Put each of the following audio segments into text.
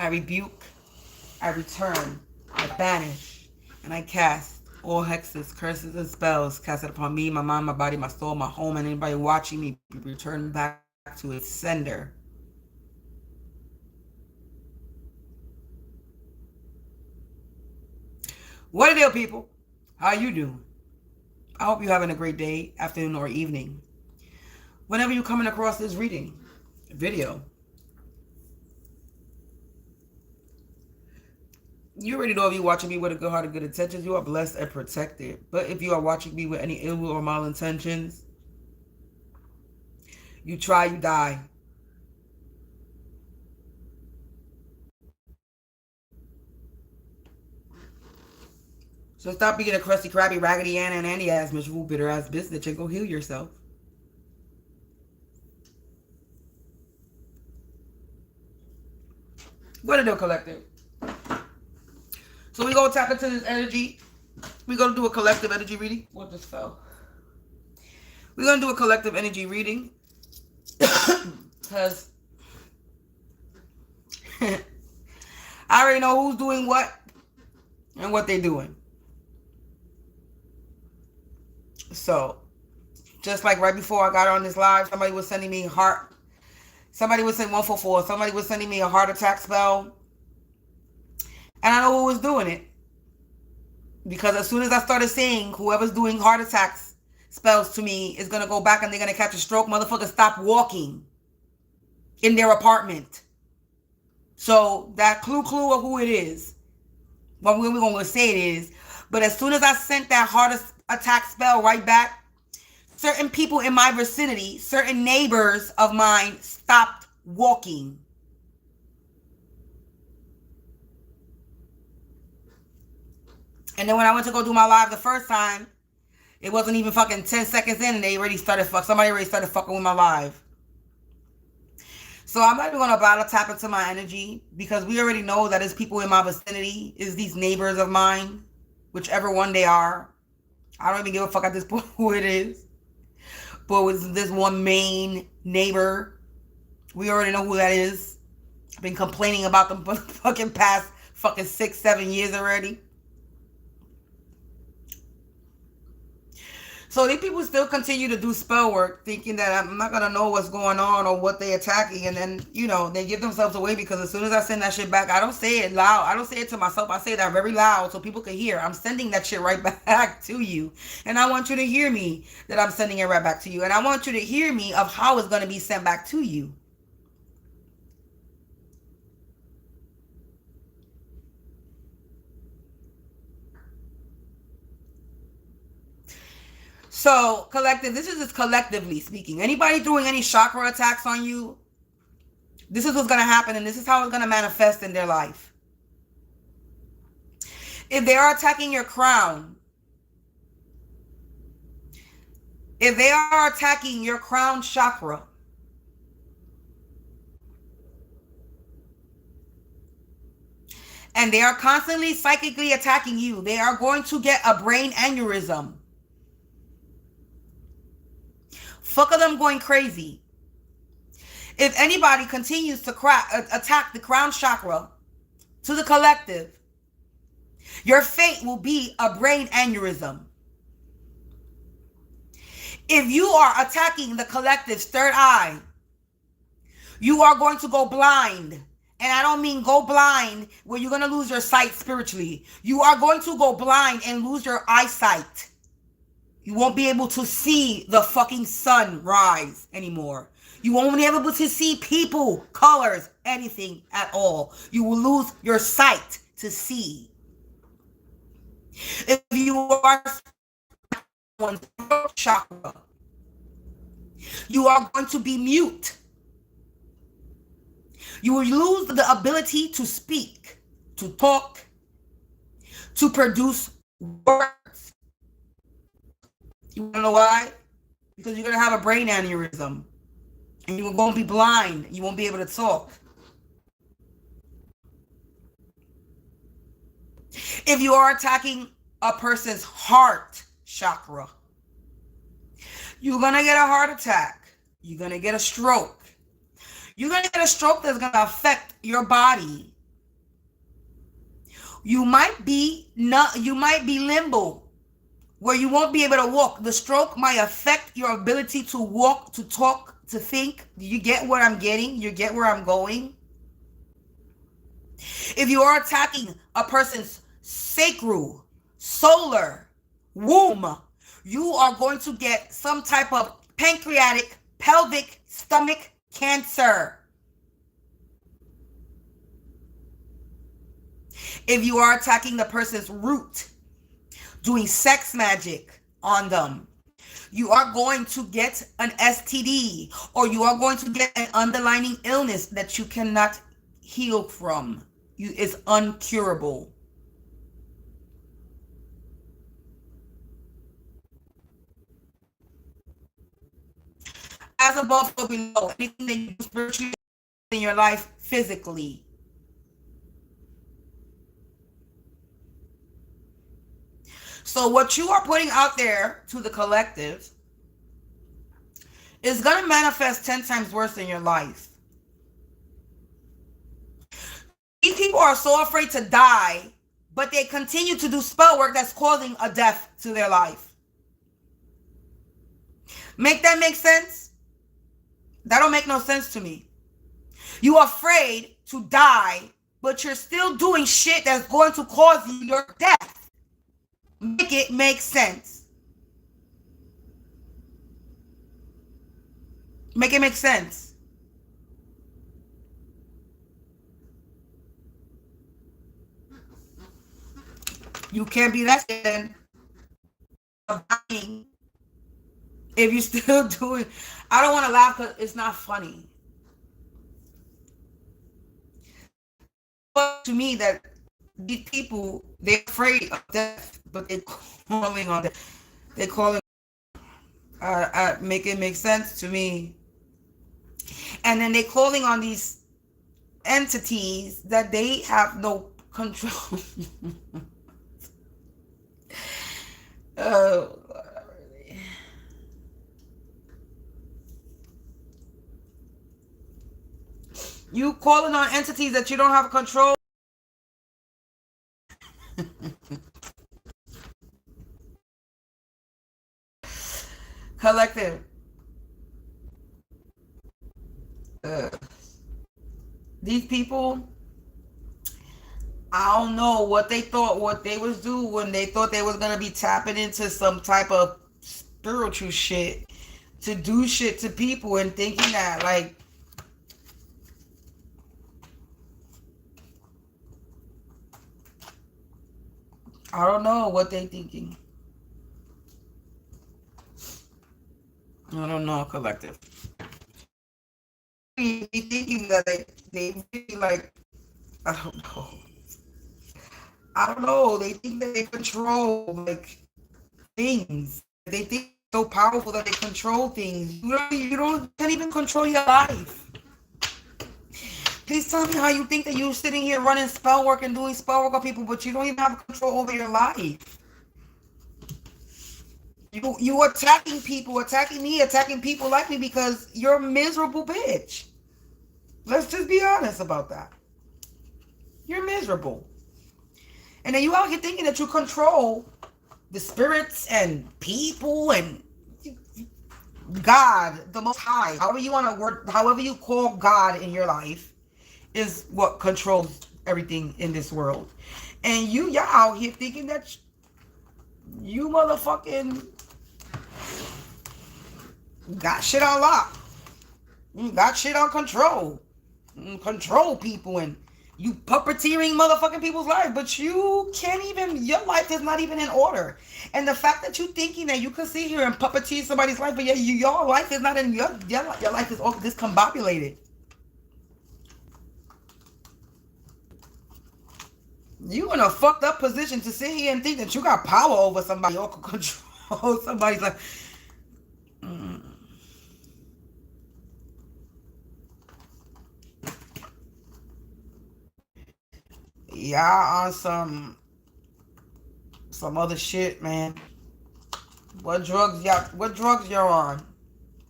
I rebuke, I return, I banish, and I cast all hexes, curses, and spells casted upon me, my mind, my body, my soul, my home, and anybody watching me be returned back to its sender. What a deal, people? How you doing? I hope you're having a great day, afternoon, or evening. Whenever you're coming across this reading video, you already know if you're watching me with a good heart and good intentions, you are blessed and protected. But if you are watching me with any ill or malintentions, you try, you die. So stop being a crusty, crabby, raggedy, Anna, and Andy ass, miserable, bitter ass bitch and go heal yourself. What a deal, collective. So we gonna tap into this energy. We're gonna do a collective energy reading. What just fell? We're gonna do a collective energy reading. Because I already know who's doing what and what they're doing. So, just like right before I got on this live, somebody was sending me heart. Somebody was sending 144. Somebody was sending me a heart attack spell. And I know who was doing it. Because as soon as I started saying whoever's doing heart attacks spells to me is going to go back and they're going to catch a stroke, motherfucker, stop walking in their apartment. So that clue of who it is, well, we're going to say it is. But as soon as I sent that heart attack spell right back, certain people in my vicinity, certain neighbors of mine stopped walking. And then when I went to go do my live the first time, it wasn't even fucking 10 seconds in and somebody already started fucking with my live. So I'm not even going to bother tap into my energy because we already know that it's people in my vicinity, is these neighbors of mine, whichever one they are. I don't even give a fuck at this point who it is. But with this one main neighbor, we already know who that is. I've been complaining about them for the fucking past fucking 6-7 years already. So these people still continue to do spell work, thinking that I'm not going to know what's going on or what they're attacking. And then, you know, they give themselves away because as soon as I send that shit back, I don't say it loud. I don't say it to myself. I say that very loud so people can hear. I'm sending that shit right back to you. And I want you to hear me that I'm sending it right back to you. And I want you to hear me of how it's going to be sent back to you. So, collective, this is just collectively speaking. Anybody doing any chakra attacks on you, this is what's going to happen, and this is how it's going to manifest in their life. If they are attacking your crown, if they are attacking your crown chakra, and they are constantly psychically attacking you, they are going to get a brain aneurysm. Fuck of them going crazy. If anybody continues to attack the crown chakra to the collective, your fate will be a brain aneurysm. If you are attacking the collective's third eye, you are going to go blind. And I don't mean go blind where you're going to lose your sight spiritually. You are going to go blind and lose your eyesight. You won't be able to see the fucking sun rise anymore. You won't be able to see people, colors, anything at all. You will lose your sight to see. If you are one's chakra, you are going to be mute. You will lose the ability to speak, to talk, to produce words. You want to know why? Because you're going to have a brain aneurysm. And you're going to be blind. You won't be able to talk. If you are attacking a person's heart chakra, you're going to get a heart attack. You're going to get a stroke. You're going to get a stroke that's going to affect your body You might be limbo, where you won't be able to walk. The stroke might affect your ability to walk, to talk, to think. Do you get what I'm getting? You get where I'm going? If you are attacking a person's sacral, solar, womb, you are going to get some type of pancreatic, pelvic, stomach cancer. If you are attacking the person's root, doing sex magic on them, you are going to get an STD, or you are going to get an underlying illness that you cannot heal from. It's uncurable. As above, so below. Anything that you do spiritually in your life, physically. So what you are putting out there to the collective is going to manifest 10 times worse in your life. These people are so afraid to die, but they continue to do spell work that's causing a death to their life. Make that make sense? That don't make no sense to me. You are afraid to die, but you're still doing shit that's going to cause you your death. Make it make sense. Make it make sense. You can't be that scared of dying if you're still doing. I don't want to laugh because it's not funny. But to me, that these people, they're afraid of death, but they're calling on death. They're calling. Make it make sense to me. And then they're calling on these entities that they have no control. Oh, really. You calling on entities that you don't have control. Collective. These people, I don't know what they thought, what they was doing when they thought they was gonna be tapping into some type of spiritual shit to do shit to people, and thinking that, like, I don't know what they thinking. I don't know, collective. Be thinking that they really, like, I don't know. I don't know. They think that they control, like, things. They think so powerful that they control things. You don't can't even control your life. Please tell me how you think that you're sitting here running spell work and doing spell work on people, but you don't even have control over your life. You attacking people, attacking me, attacking people like me because you're a miserable bitch. Let's just be honest about that. You're miserable. And then you out here thinking that you control the spirits and people and God, the Most High. However you want to word, however you call God in your life is what controls everything in this world. And y'all out here thinking that you motherfucking got shit on lock. You got shit on control. Control people, and you puppeteering motherfucking people's lives, but you can't even, your life is not even in order. And the fact that you thinking that you can sit here and puppeteer somebody's life, but your life is not in, your life is all discombobulated. You in a fucked up position to sit here and think that you got power over somebody or can control somebody's life. Y'all on some other shit, man. What drugs y'all on?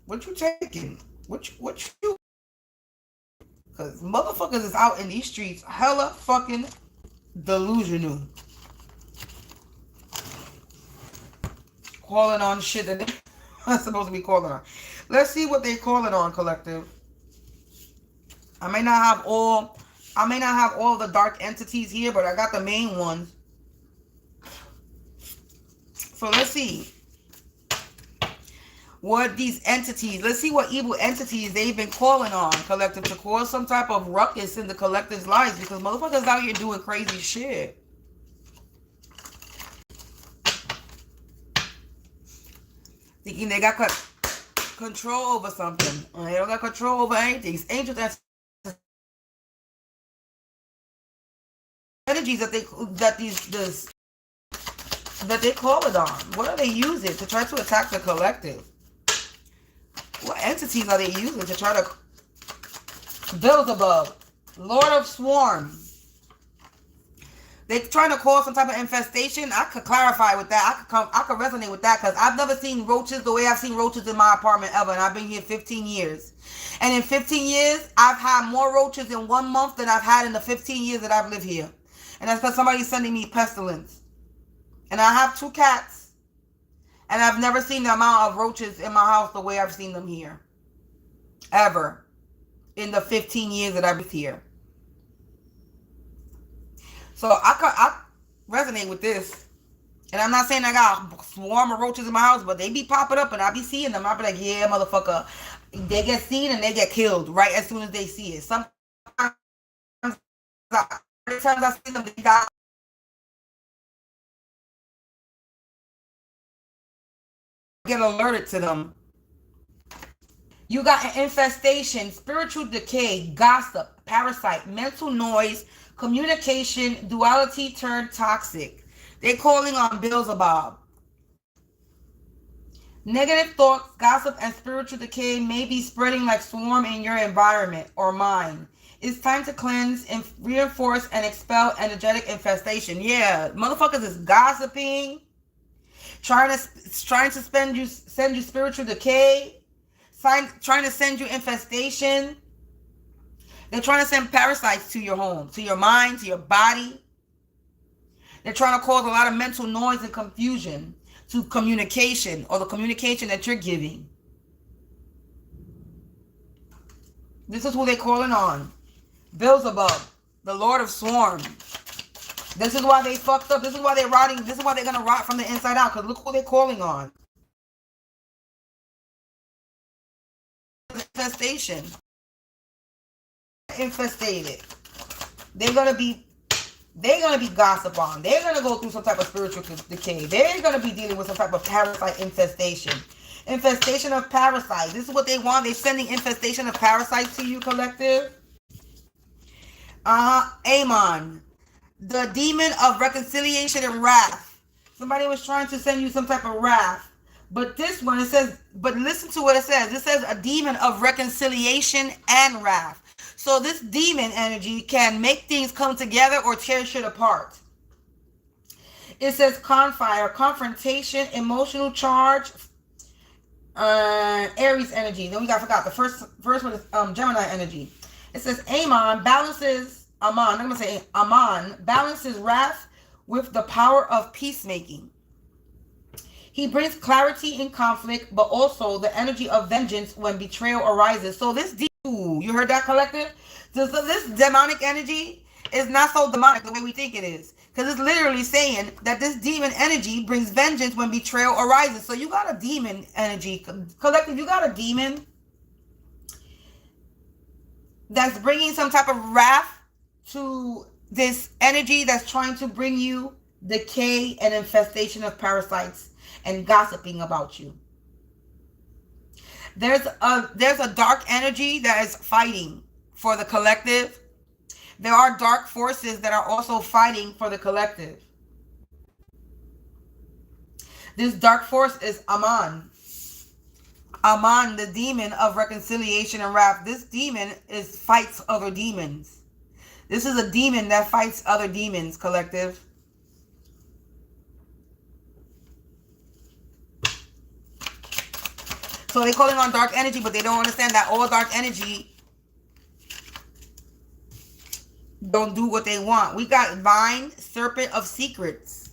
What you taking? What you? Cause motherfuckers is out in these streets hella fucking delusional. Calling on shit that they're not supposed to be calling on. Let's see what they're calling on, collective. I may not have all the dark entities here, but I got the main ones. So let's see what these entities, let's see what evil entities they've been calling on, collective, to cause some type of ruckus in the collective's lives, because motherfuckers out here doing crazy shit. Thinking they got control over something. They don't got control over anything. It's angels and energies that they call it on. What are they using to try to attack the collective? What entities are they using to try to... Beelzebub, Lord of Swarm. They're trying to cause some type of infestation. I could clarify with that. I could resonate with that, because I've never seen roaches the way I've seen roaches in my apartment ever, and I've been here 15 years. And in 15 years, I've had more roaches in 1 month than I've had in the 15 years that I've lived here. And that's because somebody's sending me pestilence. And I have 2 cats. And I've never seen the amount of roaches in my house the way I've seen them here. Ever. In the 15 years that I've lived here. So I resonate with this. And I'm not saying I got a swarm of roaches in my house, but they be popping up and I be seeing them. I be like, yeah, motherfucker. They get seen and they get killed right as soon as they see it. Sometimes I see them, they die. Get alerted to them. You got an infestation, spiritual decay, gossip, parasite, mental noise, communication, duality turned toxic. They're calling on Beelzebub. Negative thoughts, gossip, and spiritual decay may be spreading like swarm in your environment or mind. It's time to cleanse and reinforce and expel energetic infestation. Yeah, motherfuckers is gossiping, trying to send you spiritual decay, trying to send you infestation. They're trying to send parasites to your home, to your mind, to your body. They're trying to cause a lot of mental noise and confusion to communication, or the communication that you're giving. This is who they're calling on. Beelzebub, the Lord of Swarm. This is why they fucked up. This is why they're rotting. This is why they're going to rot from the inside out, because look who they're calling on. Infestation. Infestated. They're gonna be gossiped on. They're gonna go through some type of spiritual decay. They're gonna be dealing with some type of parasite infestation. Infestation of parasites. This is what they want. They're sending infestation of parasites to you, collective. Amon, the demon of reconciliation and wrath. Somebody was trying to send you some type of wrath. But this one, it says, but listen to what it says. It says a demon of reconciliation and wrath. So this demon energy can make things come together or tear shit apart. It says confire, confrontation, emotional charge, Aries energy. Then I forgot. The first one is Gemini energy. It says Amon balances wrath with the power of peacemaking. He brings clarity in conflict, but also the energy of vengeance when betrayal arises. So this you heard that, collective? So this demonic energy is not so demonic the way we think it is. Because it's literally saying that this demon energy brings vengeance when betrayal arises. So you got a demon energy. Collective, you got a demon that's bringing some type of wrath to this energy that's trying to bring you decay and infestation of parasites and gossiping about you. There's a dark energy that is fighting for the collective. There are dark forces that are also fighting for the collective. This dark force is Amon. Amon, the demon of reconciliation and wrath. This demon fights other demons. This is a demon that fights other demons, collective. So they're calling on dark energy, but they don't understand that all dark energy don't do what they want. We got Vine, Serpent of Secrets.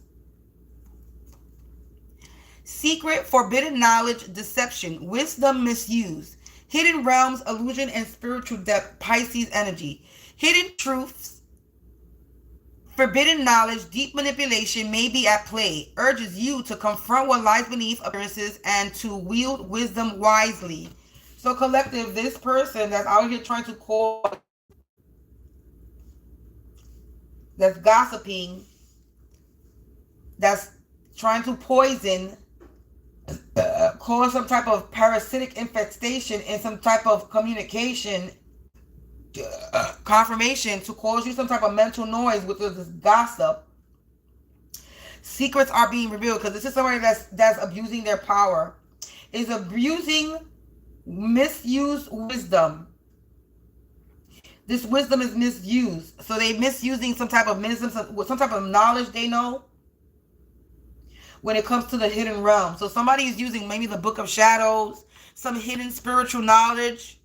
Secret, forbidden knowledge, deception, wisdom misused. Hidden realms, illusion, and spiritual depth, Pisces energy. Hidden truths, forbidden knowledge, deep manipulation may be at play. Urges you to confront what lies beneath appearances and to wield wisdom wisely. So collective, this person that's out here trying to call, that's gossiping, that's trying to poison, cause some type of parasitic infestation in some type of communication, confirmation to cause you some type of mental noise with this gossip. Secrets are being revealed because this is somebody that's abusing their power, is abusing misused wisdom. This wisdom is misused. So they misusing some type of wisdom, some type of knowledge they know when it comes to the hidden realm. So somebody is using maybe the Book of Shadows, some hidden spiritual knowledge,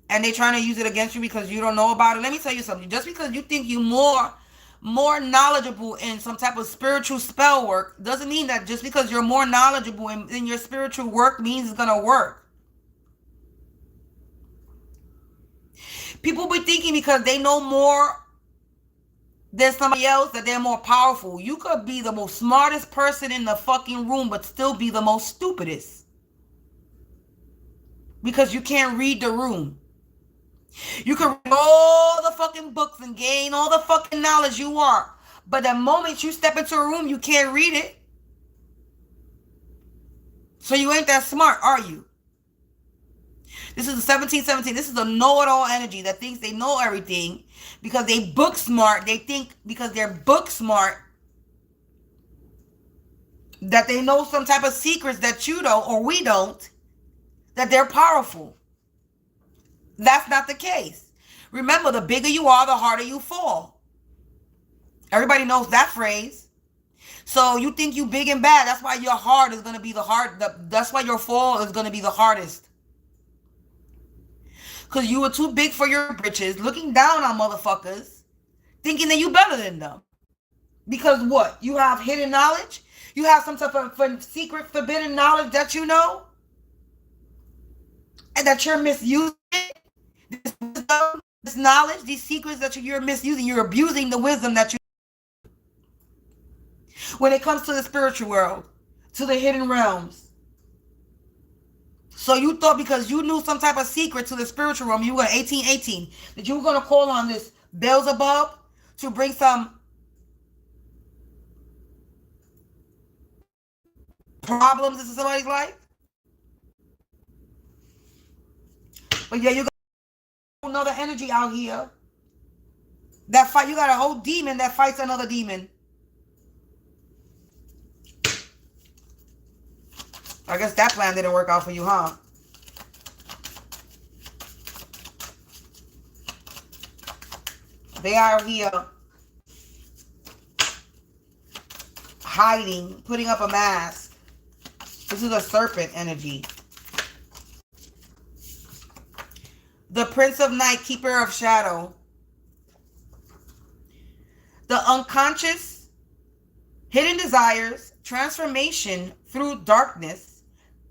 and they're trying to use it against you because you don't know about it. Let me tell you something. Just because you think you're more knowledgeable in some type of spiritual spell work doesn't mean that just because you're more knowledgeable in your spiritual work means it's going to work. People be thinking because they know more than somebody else that they're more powerful. You could be the most smartest person in the fucking room but still be the most stupidest because you can't read the room. You can read all the fucking books and gain all the fucking knowledge you want, but the moment you step into a room you can't read it. So you ain't that smart, are you? This is the 1717. This is a know-it-all energy that thinks they know everything because they book smart. They think because they're book smart that they know some type of secrets that you don't or we don't, that they're powerful. That's not the case. Remember, the bigger you are, the harder you fall. Everybody knows that phrase. So you think you big and bad. That's why your heart is going to be that's why your fall is going to be the hardest. Because you were too big for your britches, looking down on motherfuckers, thinking that you better than them. Because what? You have hidden knowledge? You have some type of secret, forbidden knowledge that you know? And that you're misusing this wisdom, this knowledge, these secrets that you're misusing. You're abusing the wisdom that you when it comes to the spiritual world, to the hidden realms. So you thought because you knew some type of secret to the spiritual realm, you were 1818, that you were going to call on this Beelzebub to bring some problems into somebody's life? But yeah, you got another energy out here that fight. You got a whole demon that fights another demon. I guess that plan didn't work out for you, huh? They are here hiding, putting up a mask. This is a serpent energy. The Prince of Night, Keeper of Shadow. The unconscious, hidden desires, transformation through darkness,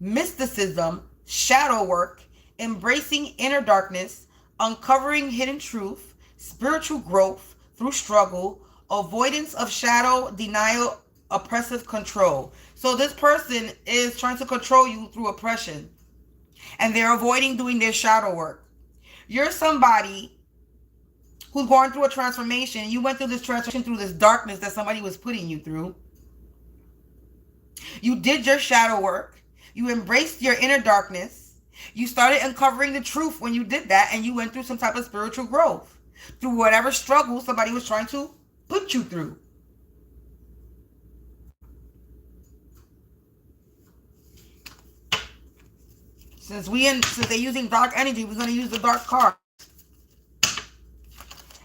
mysticism, shadow work, embracing inner darkness, uncovering hidden truth, spiritual growth through struggle, avoidance of shadow, denial, oppressive control. So this person is trying to control you through oppression, and they're avoiding doing their shadow work. You're somebody who's going through a transformation. You went through this transformation through this darkness that somebody was putting you through. You did your shadow work. You embraced your inner darkness. You started uncovering the truth when you did that, and you went through some type of spiritual growth through whatever struggle somebody was trying to put you through. Since they're using dark energy, we're going to use the dark card.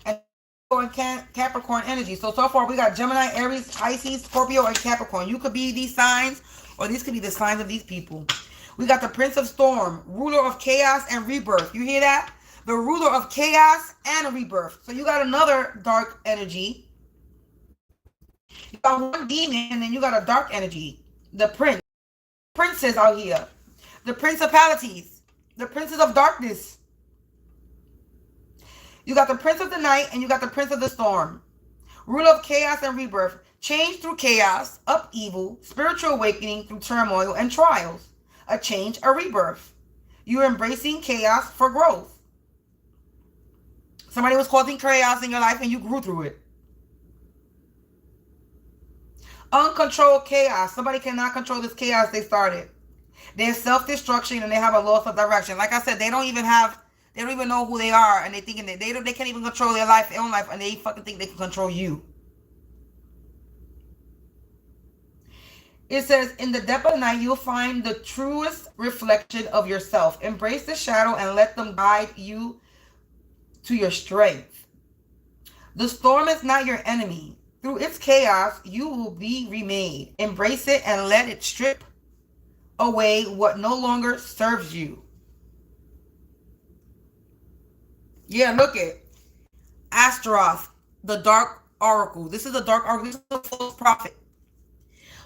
And Capricorn energy. So far we got Gemini, Aries, Pisces, Scorpio, and Capricorn. You could be these signs, or these could be the signs of these people. We got the Prince of Storm, ruler of chaos and rebirth. You hear that? the ruler of chaos and rebirth. So you got another dark energy. You got one demon and then you got a dark energy. The prince. Princes out here. The principalities. The princes of darkness. You got the prince of the night and you got the prince of the storm. Ruler of chaos and rebirth. Change through chaos, upheaval, spiritual awakening through turmoil and trials. A change, a rebirth. You're embracing chaos for growth. Somebody was causing chaos in your life and you grew through it. Uncontrolled chaos. Somebody cannot control this chaos they started. There's self-destruction and they have a loss of direction. Like I said, they don't even know who they are, and they thinking that they can't even control their life, their own life, and they fucking think they can control you. It says, in the depth of the night, you'll find the truest reflection of yourself. Embrace the shadow and let them guide you to your strength. The storm is not your enemy. Through its chaos, you will be remade. Embrace it and let it strip away what no longer serves you. Yeah, look at Astaroth, the dark oracle. This is a dark oracle. This is a false prophet.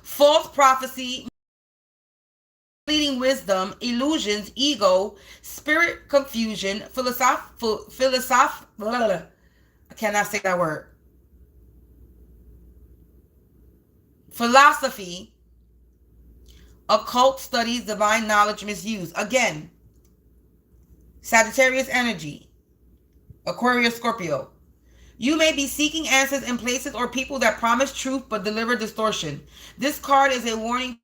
False prophecy, misleading wisdom, illusions, ego, spirit confusion, I cannot say that word. Philosophy, occult studies, divine knowledge misuse. Again, Sagittarius energy, Aquarius, Scorpio. You may be seeking answers in places or people that promise truth but deliver distortion. This card is a warning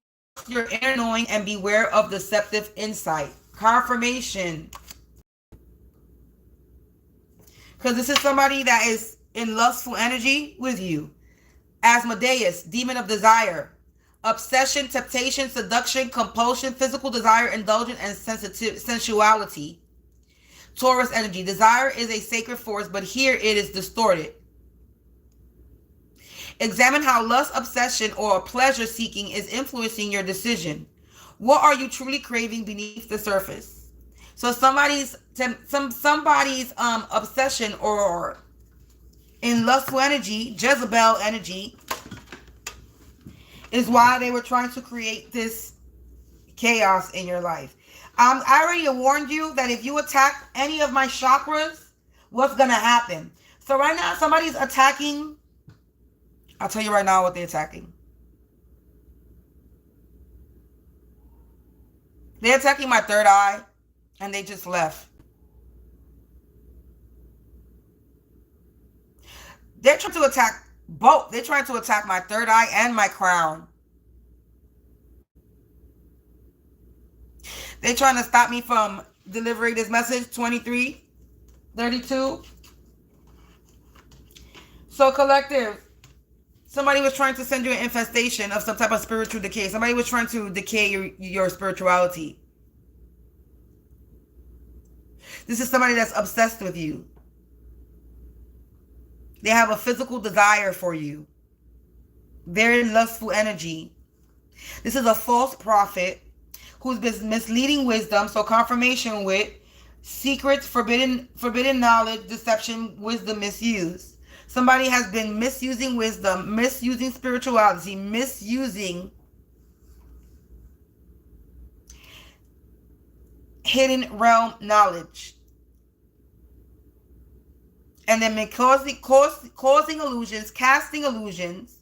to your inner knowing and beware of deceptive insight. Confirmation. Because this is somebody that is in lustful energy with you. Asmodeus, demon of desire. Obsession, temptation, seduction, compulsion, physical desire, indulgence, and sensuality. Taurus energy. Desire is a sacred force, but here it is distorted. Examine how lust, obsession, or pleasure seeking is influencing your decision. What are you truly craving beneath the surface? So somebody's obsession or in lustful energy, Jezebel energy, is why they were trying to create this chaos in your life. I already warned you that if you attack any of my chakras, what's going to happen? So right now, somebody's attacking. I'll tell you right now what they're attacking. They're attacking my third eye, and they just left. They're trying to attack both. They're trying to attack my third eye and my crown. They're trying to stop me from delivering this message, 2332. So collective, somebody was trying to send you an infestation of some type of spiritual decay. Somebody was trying to decay your spirituality. This is somebody that's obsessed with you. They have a physical desire for you. They're in lustful energy. This is a false prophet who's been misleading wisdom. So confirmation with secrets, forbidden knowledge, deception, wisdom, misuse. Somebody has been misusing wisdom, misusing spirituality, misusing hidden realm knowledge. And then causing illusions, casting illusions,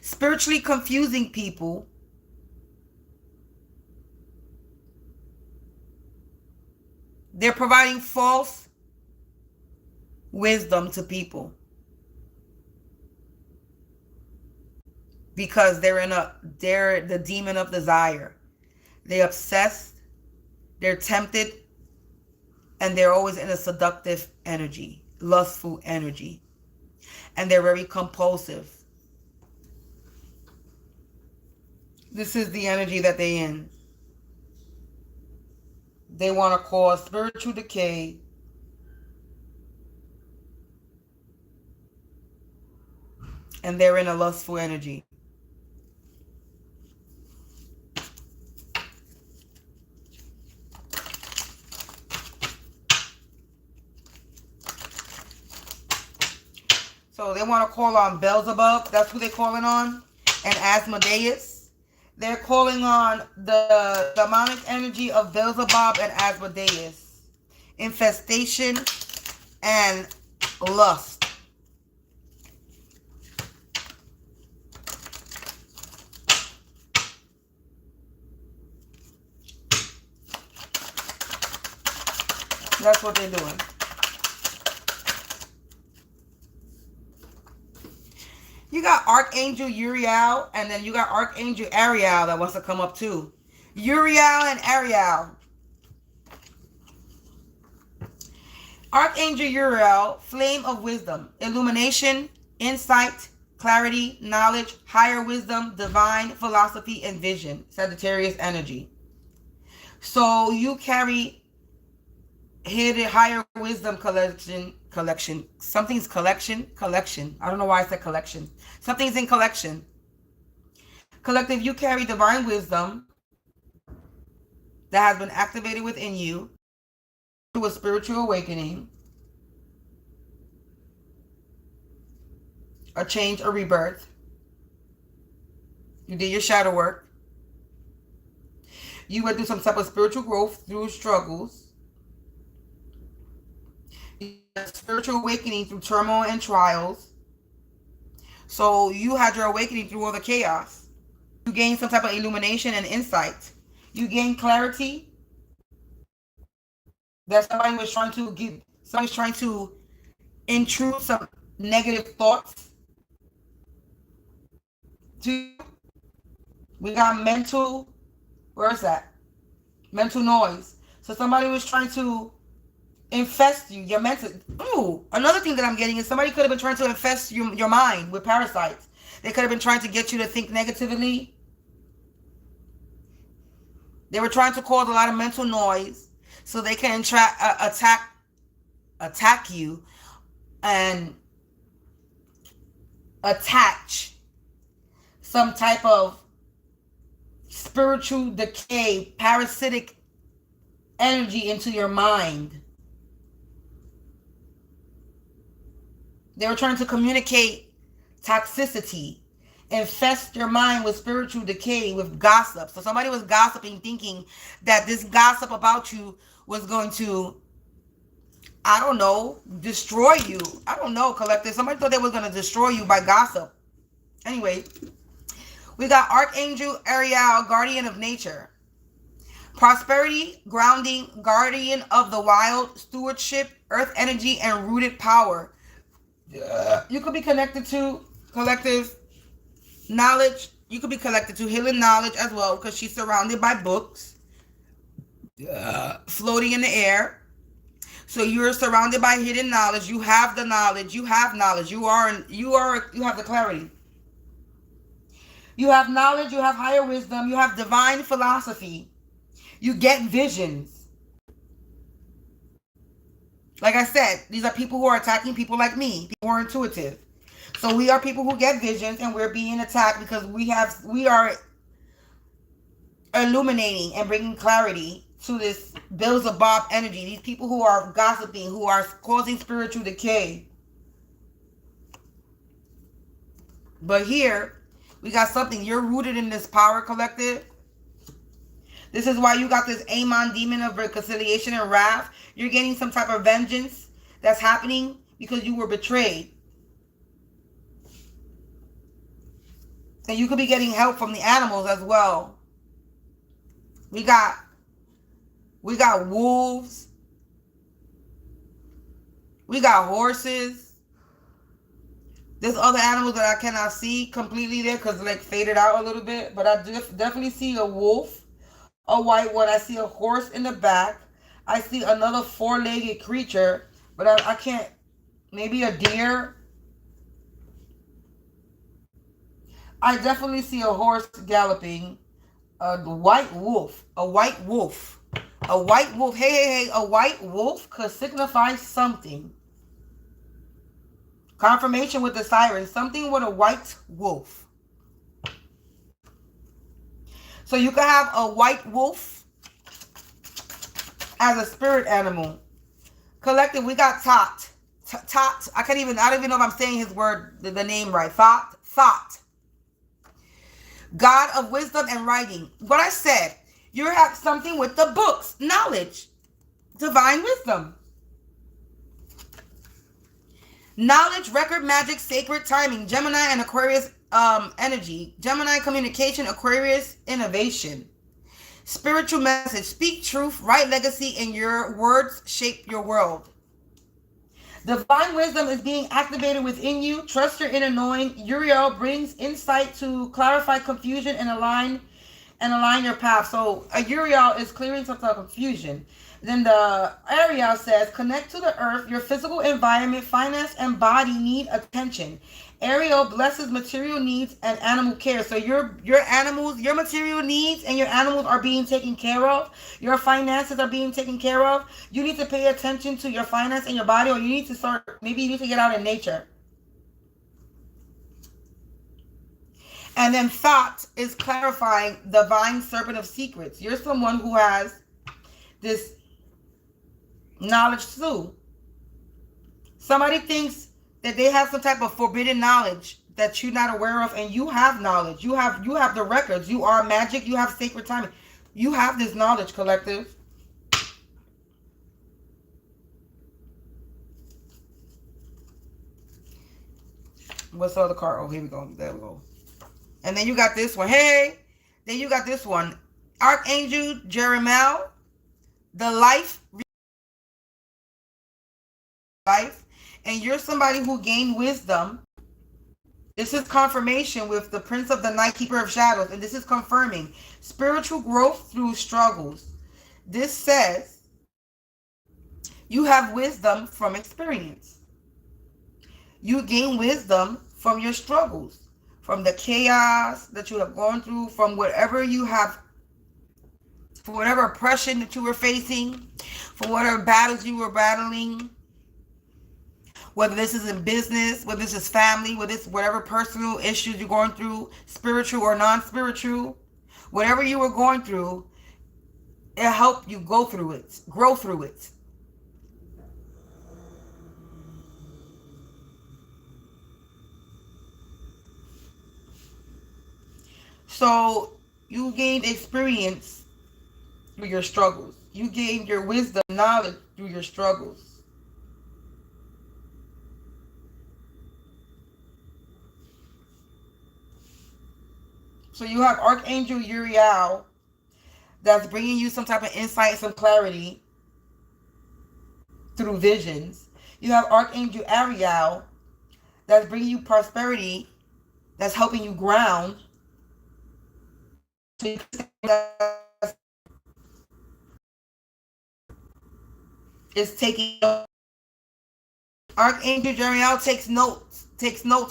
spiritually confusing people. They're providing false wisdom to people because they're the demon of desire. They're obsessed, they're tempted, and they're always in a seductive energy, lustful energy. And they're very compulsive. This is the energy that they're in. They want to cause spiritual decay. And they're in a lustful energy. So they want to call on Beelzebub. That's who they're calling on. And Asmodeus. They're calling on the demonic energy of Beelzebub and Asmodeus. Infestation and lust. That's what they're doing. You got Archangel Uriel, and then you got Archangel Ariel that wants to come up too. Uriel and Ariel. Archangel Uriel, flame of wisdom, illumination, insight, clarity, knowledge, higher wisdom, divine philosophy, and vision. Sagittarius energy. So you carry hidden higher wisdom collection. Something's collection. I don't know why I said collection. Something's in collection. Collective, you carry divine wisdom that has been activated within you through a spiritual awakening, a change, a rebirth. You did your shadow work. You went through some type of spiritual growth through struggles. Spiritual awakening through turmoil and trials. So you had your awakening through all the chaos. You gained some type of illumination and insight. You gained clarity that somebody was trying to give. Somebody's trying to intrude some negative thoughts to you. We got mental. Where's that? Mental noise. So somebody was trying to infest you. You're meant to. Ooh, another thing that I'm getting is somebody could have been trying to infest your mind with parasites. They could have been trying to get you to think negatively. They were trying to cause a lot of mental noise so they can attack you and attach some type of spiritual decay, parasitic energy into your mind. They were trying to communicate toxicity, infest your mind with spiritual decay, with gossip. So somebody was gossiping, thinking that this gossip about you was going to, I don't know, destroy you. I don't know, collective. Somebody thought they was going to destroy you by gossip. Anyway, we got Archangel Ariel, guardian of nature. Prosperity, grounding, guardian of the wild, stewardship, earth energy, and rooted power. You could be connected to collective knowledge. You could be connected to healing knowledge as well, because she's surrounded by books floating in the air. So you're surrounded by hidden knowledge. You have the knowledge. You have knowledge. You have the clarity. You have knowledge. You have higher wisdom. You have divine philosophy. You get visions. Like I said, these are people who are attacking people like me, people who are intuitive. So we are people who get visions, and we're being attacked because we are illuminating and bringing clarity to this Beelzebub energy. These people who are gossiping, who are causing spiritual decay. But here, we got something. You're rooted in this power, collective. This is why you got this Amon demon of reconciliation and wrath. You're getting some type of vengeance that's happening because you were betrayed. And you could be getting help from the animals as well. We got wolves. We got horses. There's other animals that I cannot see completely there because like faded out a little bit. But I definitely see a wolf, a white one. I see a horse in the back. I see another four-legged creature, but I can't. Maybe a deer. I definitely see a horse galloping. A white wolf. A white wolf. A white wolf. Hey. A white wolf could signify something. Confirmation with the siren. Something with a white wolf. So you could have a white wolf as a spirit animal. Collective, we got Tot. Tot. I don't even know if I'm saying his word, the name right. Thought. God of wisdom and writing. What I said, you have something with the books, knowledge, divine wisdom. Knowledge, record, magic, sacred timing, Gemini and Aquarius energy. Gemini communication, Aquarius innovation. Spiritual message, speak truth, write legacy, and your words shape your world. Divine wisdom is being activated within you. Trust your inner knowing. Uriel brings insight to clarify confusion and align your path. So a Uriel is clearing some sort of confusion. Then the Ariel says, connect to the earth. Your physical environment, finance, and body need attention. Ariel blesses material needs and animal care. So your animals, your material needs and your animals are being taken care of. Your finances are being taken care of. You need to pay attention to your finance and your body, or you need to maybe you need to get out in nature. And then thought is clarifying the divine serpent of secrets. You're someone who has this knowledge too. Somebody thinks that they have some type of forbidden knowledge that you're not aware of, and you have knowledge. You have the records. You are magic. You have sacred timing. You have this knowledge, collective. What's the other card? Oh, here we go. There we go. And then you got this one. Hey, then you got this one. Archangel Jeremiah, the life, and you're somebody who gained wisdom. This is confirmation with the Prince of the Night, Keeper of Shadows, and this is confirming spiritual growth through struggles. This says you have wisdom from experience. You gain wisdom from your struggles, from the chaos that you have gone through, from whatever you have, for whatever oppression that you were facing, for whatever battles you were battling, whether this is in business, whether this is family, whether it's whatever personal issues you're going through, spiritual or non-spiritual, whatever you were going through, it helped you go through it, grow through it. So you gained experience through your struggles. You gained your wisdom, knowledge through your struggles. So you have Archangel Uriel that's bringing you some type of insight, some clarity through visions. You have Archangel Ariel that's bringing you prosperity, that's helping you ground. Is taking Archangel Jeremiah takes notes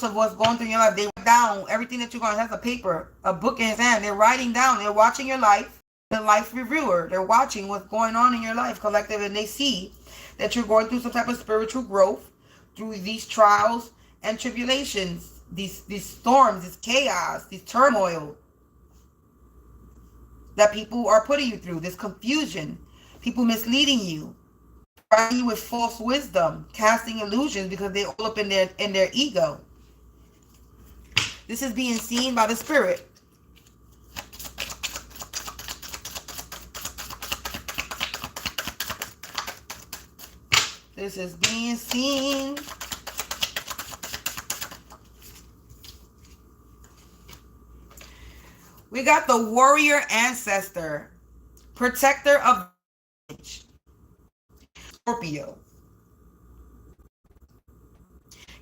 of what's going through your life. They write down everything that you're going to have, a paper, a book in his hand. They're writing down. They're watching your life. The life reviewer. They're watching what's going on in your life, collective, and they see that you're going through some type of spiritual growth through these trials and tribulations, these storms, this chaos, this turmoil that people are putting you through, this confusion, people misleading you, providing you with false wisdom, casting illusions because they're all up in their ego. This is being seen by the spirit. This is being seen. We got the warrior ancestor, protector of Scorpio.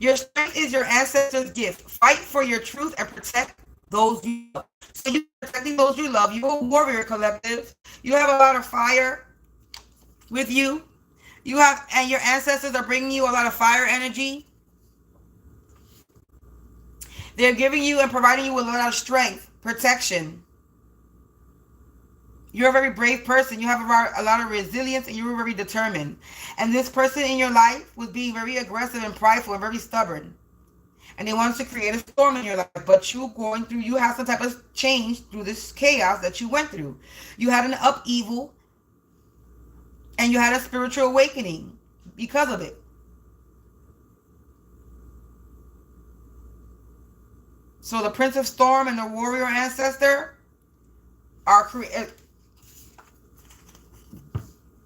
Your strength is your ancestor's gift. Fight for your truth and protect those you love. So you're protecting those you love. You're a warrior, collective. You have a lot of fire with you. And your ancestors are bringing you a lot of fire energy. They're giving you and providing you with a lot of strength, protection. You're a very brave person. You have a lot of resilience, and you're very determined. And this person in your life was being very aggressive and prideful and very stubborn. And they wanted to create a storm in your life. But you have some type of change through this chaos that you went through. You had an upheaval, and you had a spiritual awakening because of it. So the Prince of Storm and the Warrior Ancestor are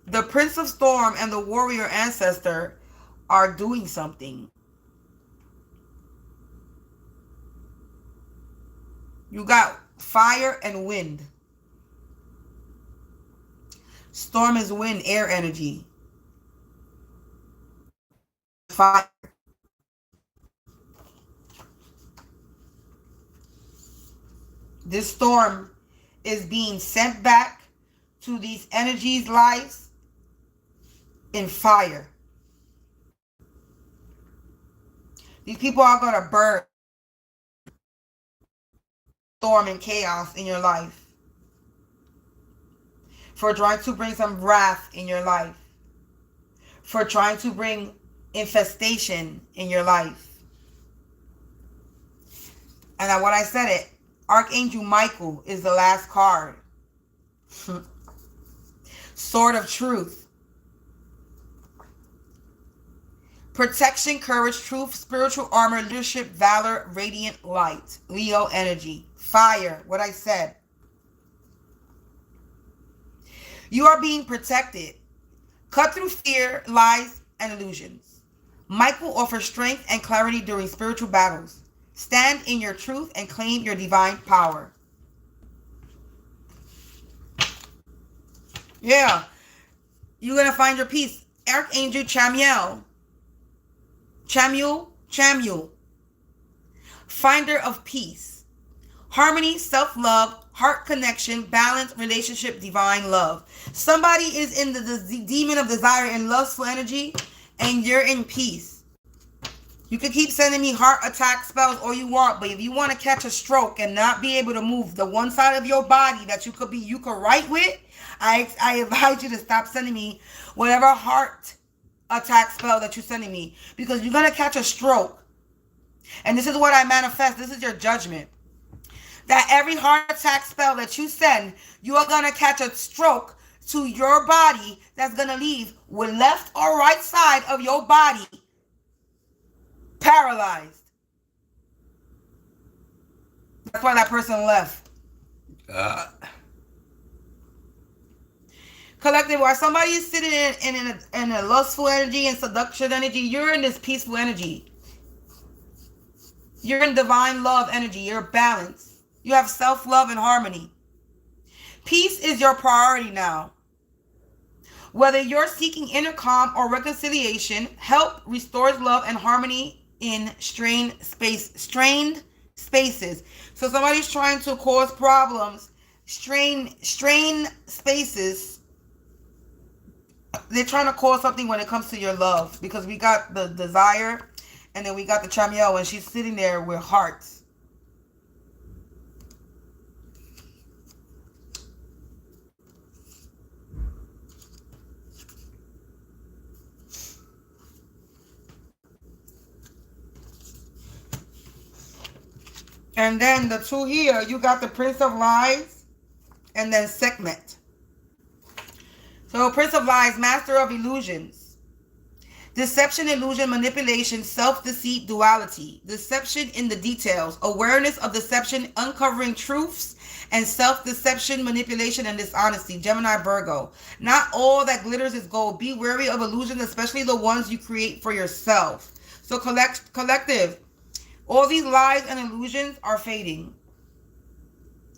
the Prince of Storm and the Warrior Ancestor are doing something. You got fire and wind. Storm is wind, air energy. Fire. This storm is being sent back to these energies' lives in fire. These people are going to burn storm and chaos in your life, for trying to bring some wrath in your life, for trying to bring infestation in your life. And when I said it, Archangel Michael is the last card. Sword of Truth. Protection, courage, truth, spiritual armor, leadership, valor, radiant light. Leo energy. Fire, what I said. You are being protected. Cut through fear, lies, and illusions. Michael offers strength and clarity during spiritual battles. Stand in your truth and claim your divine power. Yeah. You're going to find your peace. Archangel Chamuel. Chamuel. Finder of peace. Harmony, self-love, heart connection, balance, relationship, divine love. Somebody is in the demon of desire and lustful energy, and you're in peace. You can keep sending me heart attack spells all you want, but if you want to catch a stroke and not be able to move the one side of your body that you could write with, I advise you to stop sending me whatever heart attack spell that you're sending me, because you're going to catch a stroke. And this is what I manifest. This is your judgment. That every heart attack spell that you send, you are going to catch a stroke to your body that's going to leave with left or right side of your body paralyzed. That's why that person left. Collective, while somebody is sitting in a lustful energy and seduction energy, you're in this peaceful energy. You're in divine love energy. You're balanced. You have self-love and harmony. Peace is your priority now. Whether you're seeking inner calm or reconciliation, help restores love and harmony in strained spaces. So somebody's trying to cause problems, strain spaces. They're trying to cause something when it comes to your love, because we got the desire and then we got the Chamuel, and she's sitting there with hearts. And then the two here, you got the Prince of Lies and then Sekhmet. So Prince of Lies, master of illusions. Deception, illusion, manipulation, self-deceit, duality. Deception in the details. Awareness of deception, uncovering truths, and self-deception, manipulation, and dishonesty. Gemini, Virgo. Not all that glitters is gold. Be wary of illusions, especially the ones you create for yourself. So collective. All these lies and illusions are fading.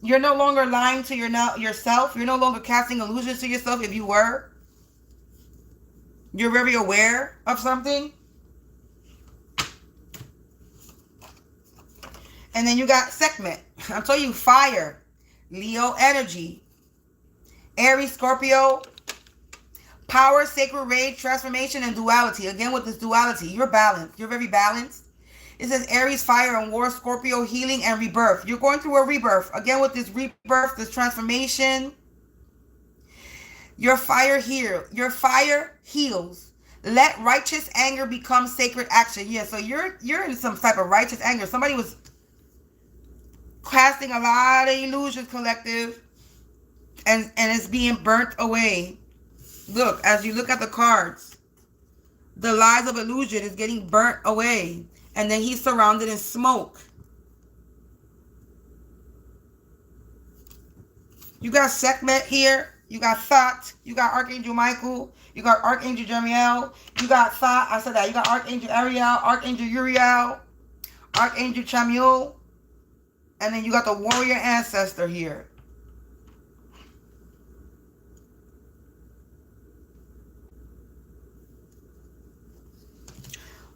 You're no longer lying to yourself. You're no longer casting illusions to yourself if you were. You're very aware of something. And then you got Sekhmet. I'm telling you, fire. Leo energy. Aries, Scorpio. Power, sacred rage, transformation, and duality. Again, with this duality, you're balanced. You're very balanced. It says Aries, fire, and war, Scorpio, healing, and rebirth. You're going through a rebirth. Again, with this rebirth, this transformation. Your fire here. Your fire heals. Let righteous anger become sacred action. Yeah, so you're in some type of righteous anger. Somebody was casting a lot of illusions, collective. And it's being burnt away. Look, as you look at the cards, the lies of illusion is getting burnt away. And then he's surrounded in smoke. You got Sekhmet here. You got Thoth. You got Archangel Michael. You got Archangel Jeremiel. You got Thoth. I said that. You got Archangel Ariel, Archangel Uriel, Archangel Chamuel. And then you got the warrior ancestor here.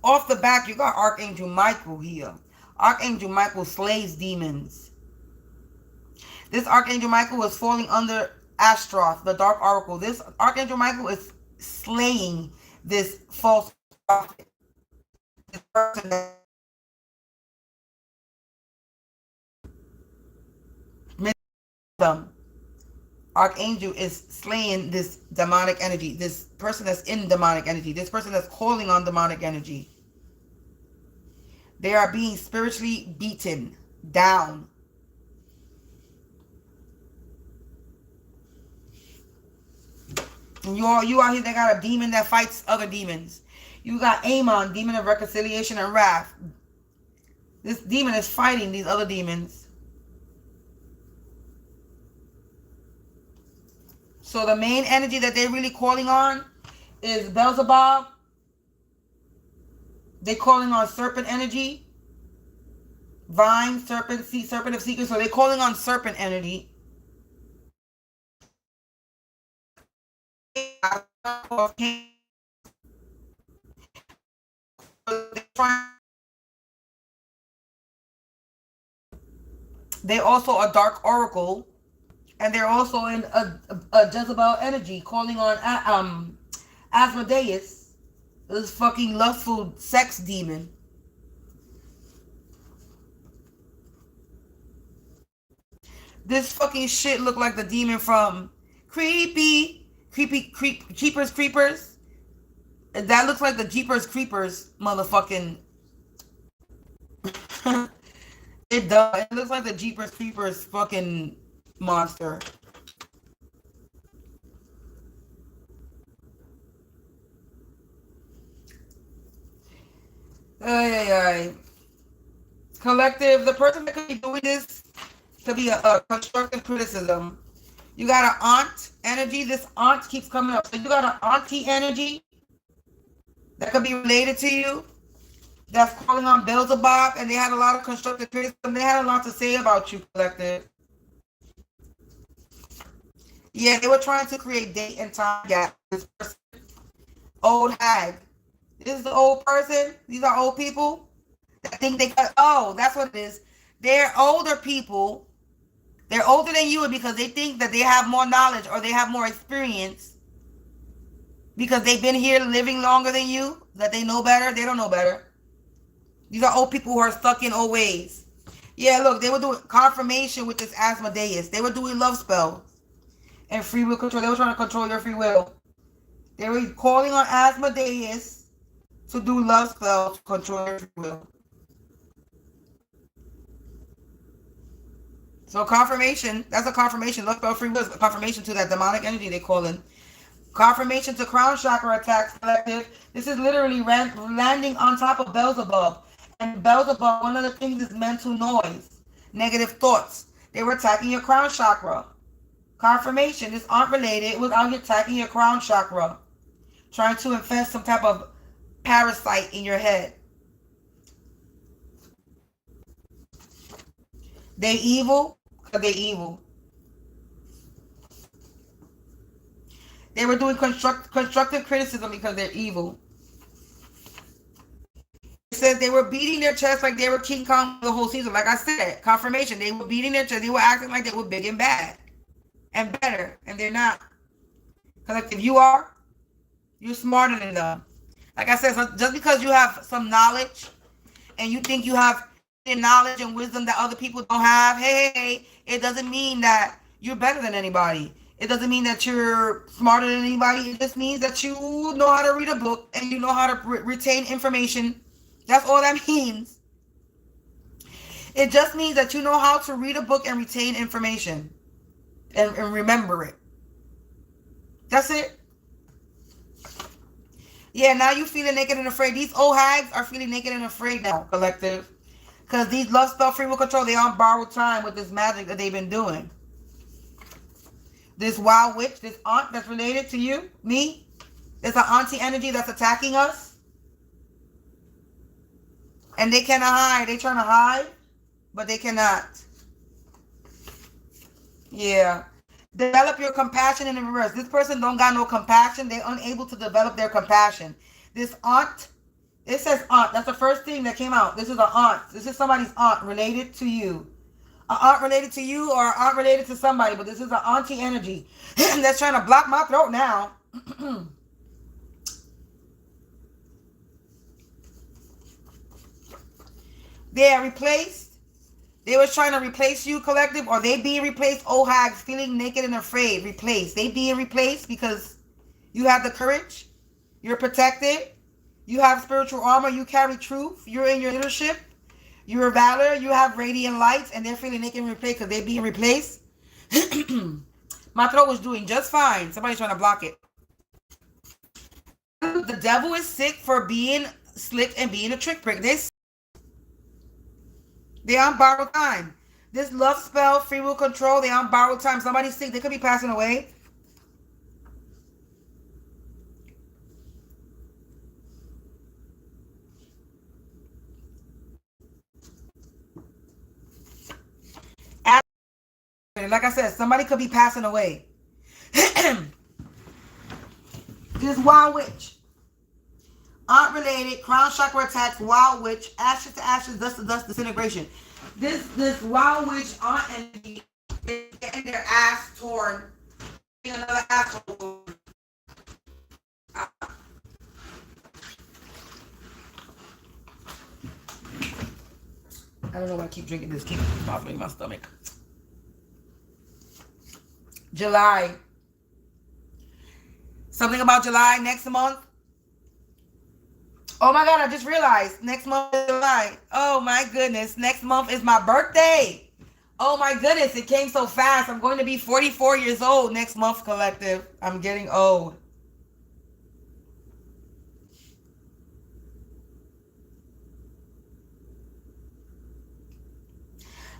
Off the back, you got Archangel Michael here. Archangel Michael slays demons. This Archangel Michael is falling under Ashtaroth, the Dark Oracle. This Archangel Michael is slaying this false prophet. This person that Archangel is slaying this demonic energy. This person that's in demonic energy. This person that's calling on demonic energy. They are being spiritually beaten down. And you out here, they got a demon that fights other demons. You got Amon, demon of reconciliation and wrath. This demon is fighting these other demons. So the main energy that they're really calling on is Beelzebub. They're calling on serpent energy. Vine, serpent, serpent of secrets. So they're calling on serpent energy. They're also a dark oracle. And they're also in a Jezebel energy, calling on Asmodeus, this fucking lustful sex demon. This fucking shit look like the demon from Jeepers Creepers. That looks like the Jeepers Creepers motherfucking. It does. It looks like the Jeepers Creepers fucking monster. Ay. Collective, the person that could be doing this could be a constructive criticism. You got an aunt energy. This aunt keeps coming up. So you got an auntie energy that could be related to you. That's calling on Beelzebub, and they had a lot of constructive criticism. They had a lot to say about you, collective. Yeah, they were trying to create date and time gap. This person, old hag. This is the old person. These are old people that think they got. Oh, that's what it is. They're older people. They're older than you because they think that they have more knowledge or they have more experience because they've been here living longer than you, that they know better. They don't know better. These are old people who are stuck in old ways. Yeah, look, they were doing confirmation with this Asmodeus. They were doing love spells and free will control. They were trying to control your free will. They were calling on Asmodeus to do love spells to control your free will. So confirmation, that's a confirmation. Love spell free will is a confirmation to that demonic energy they call in. Confirmation to crown chakra attacks, collective. This is literally landing on top of Beelzebub. And Beelzebub, one of the things is mental noise, negative thoughts. They were attacking your crown chakra. Confirmation, this aren't related. It was out here attacking your crown chakra. Trying to infest some type of parasite in your head. They evil because they evil. They were doing constructive criticism because they're evil. It says they were beating their chest like they were King Kong the whole season. Like I said, confirmation. They were beating their chest. They were acting like they were big and bad and better, and they're not. Because if you are, you're smarter than them. Like I said, just because you have some knowledge and you think you have knowledge and wisdom that other people don't have, hey, it doesn't mean that you're better than anybody. It doesn't mean that you're smarter than anybody. It just means that you know how to read a book and you know how to retain information. That's all that means. It just means that you know how to read a book and retain information and remember it. That's it. Yeah, now you feeling naked and afraid. These old hags are feeling naked and afraid now, collective. Because these love spell free will control, they on borrowed time with this magic that they've been doing. This wild witch, this aunt that's related to you, me. There's an auntie energy that's attacking us. And they cannot hide. They trying to hide, but they cannot. Yeah. Develop your compassion in the reverse. This person don't got no compassion. They're unable to develop their compassion. This aunt, it says aunt. That's the first thing that came out. This is an aunt. This is somebody's aunt related to you. An aunt related to you or an aunt related to somebody. But this is an auntie energy that's trying to block my throat now. They are replaced. They was trying to replace you, collective, or they being replaced. Oh, hags, feeling naked and afraid. Replaced. They being replaced because you have the courage. You're protected. You have spiritual armor. You carry truth. You're in your leadership. You're valor. You have radiant lights, and they're feeling naked and replaced because they're being replaced. My throat was doing just fine. Somebody's trying to block it. The devil is sick for being slick and being a trick prick. They on borrowed time. This love spell, free will control, they on borrowed time. Somebody's sick. They could be passing away. Like I said, somebody could be passing away. This wild witch. Aunt related, crown chakra attacks, wild witch, ashes to ashes, dust to dust, disintegration. This wild witch aunt energy is getting their ass torn. Another asshole. I don't know why I keep drinking this. Keep bothering my stomach. July. Something about July next month. Oh my God, I just realized next month is July. Oh my goodness, next month is my birthday. Oh my goodness, it came so fast. I'm going to be 44 years old next month, collective. I'm getting old.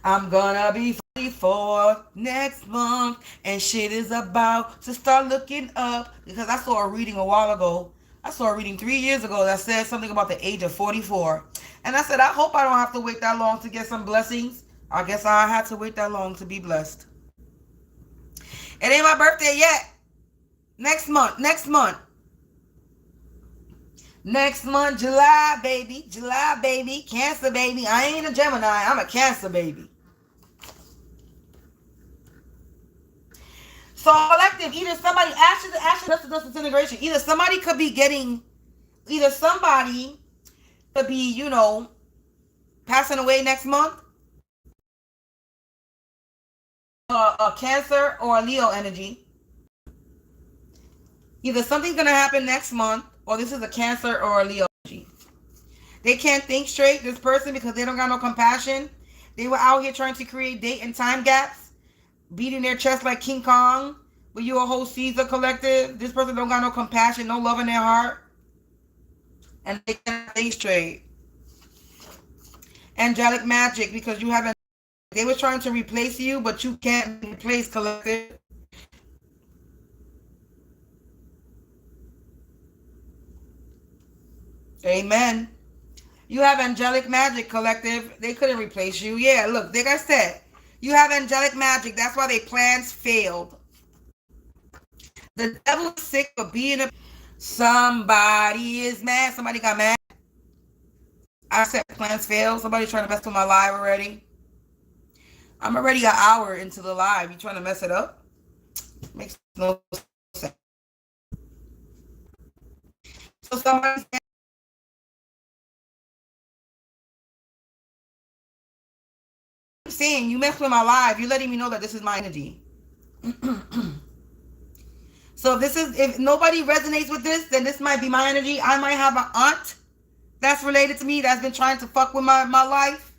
I'm gonna be 44 next month, and shit is about to start looking up. Because I saw a reading a while ago. I saw a reading 3 years ago that said something about the age of 44. And I said, I hope I don't have to wait that long to get some blessings. I guess I had to wait that long to be blessed. It ain't my birthday yet. Next month. Next month, July, baby. July, baby. Cancer, baby. I ain't a Gemini. I'm a Cancer, baby. So collective, either somebody, ashes, dust to dust, disintegration. Either somebody could be passing away next month. A Cancer or a Leo energy. Either something's going to happen next month, or this is a Cancer or a Leo energy. They can't think straight, this person, because they don't got no compassion. They were out here trying to create date and time gaps. Beating their chest like King Kong, but you a whole Caesar, collective. This person don't got no compassion, no love in their heart, and they can't think straight. Angelic magic, because you haven't. They were trying to replace you, but you can't replace, collective. Amen. You have angelic magic, collective. They couldn't replace you. Yeah, look, like I said. You have angelic magic. That's why their plans failed. The devil is sick of being a... Somebody is mad. Somebody got mad. I said plans failed. Somebody trying to mess with my live already. I'm already an hour into the live. You trying to mess it up? Makes no sense. So somebody's saying you mess with my live, you're letting me know that this is my energy. So if nobody resonates with this, then this might be my energy. I might have an aunt that's related to me that's been trying to fuck with my life.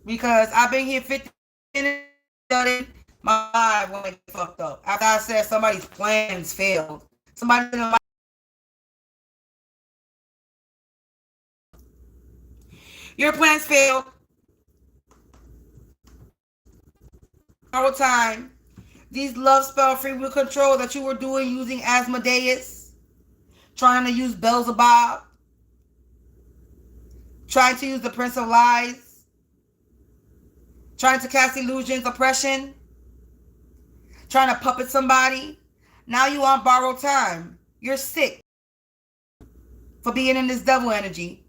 Because I've been here 15 minutes, my life won't get fucked up. After I said somebody's plans failed. Somebody in the Your plans failed. borrow time. These love spell free will control that you were doing using Asmodeus, trying to use Beelzebub, trying to use the Prince of Lies, trying to cast illusions, oppression, trying to puppet somebody. Now you on borrowed time. You're sick for being in this devil energy.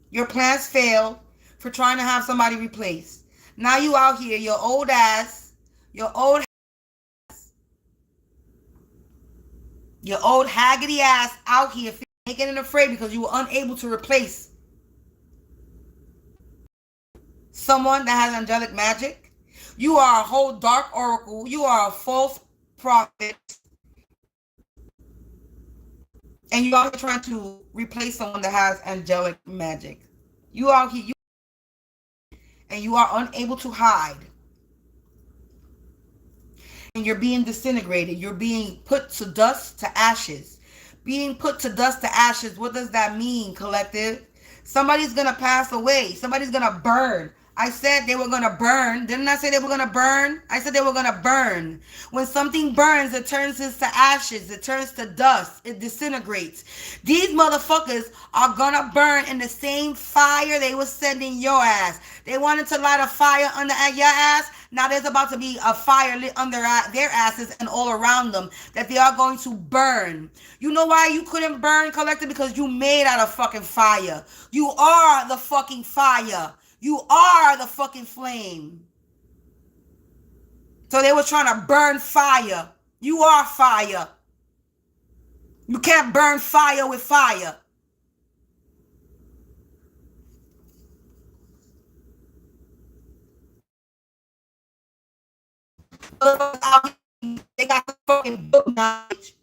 Your plans failed for trying to have somebody replaced. Now you out here, your old haggity ass out here naked and afraid because you were unable to replace someone that has angelic magic. You are a whole dark oracle. You are a false prophet. And you are trying to replace someone that has angelic magic. You out here, and you are unable to hide. And you're being disintegrated. You're being put to dust to ashes. Being put to dust to ashes, what does that mean, collective? Somebody's going to pass away. Somebody's going to burn. I said they were going to burn. Didn't I say they were going to burn? I said they were going to burn. When something burns, it turns into ashes. It turns to dust. It disintegrates. These motherfuckers are going to burn in the same fire they were sending your ass. They wanted to light a fire under your ass. Now there's about to be a fire lit under their asses and all around them that they are going to burn. You know why you couldn't burn, collective? Because you made out of fucking fire. You are the fucking fire. You are the fucking flame. So they were trying to burn fire. You are fire. You can't burn fire with fire. They got the fucking book knowledge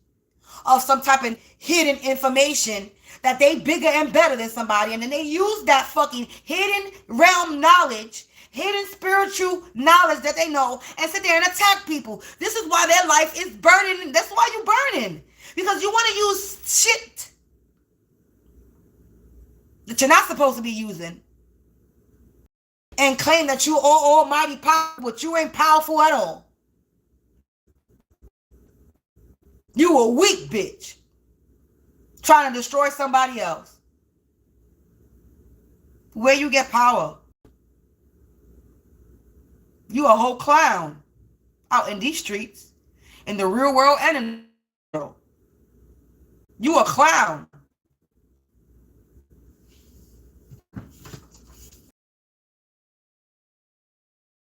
of some type of hidden information that they bigger and better than somebody, and then they use that fucking hidden realm knowledge, hidden spiritual knowledge that they know, and sit there and attack people. This is why their life is burning. That's why you're burning, because you want to use shit that you're not supposed to be using and claim that you're almighty powerful, but you ain't powerful at all. You a weak bitch trying to destroy somebody else. Where you get power? You a whole clown out in these streets, in the real world and in the world. You a clown.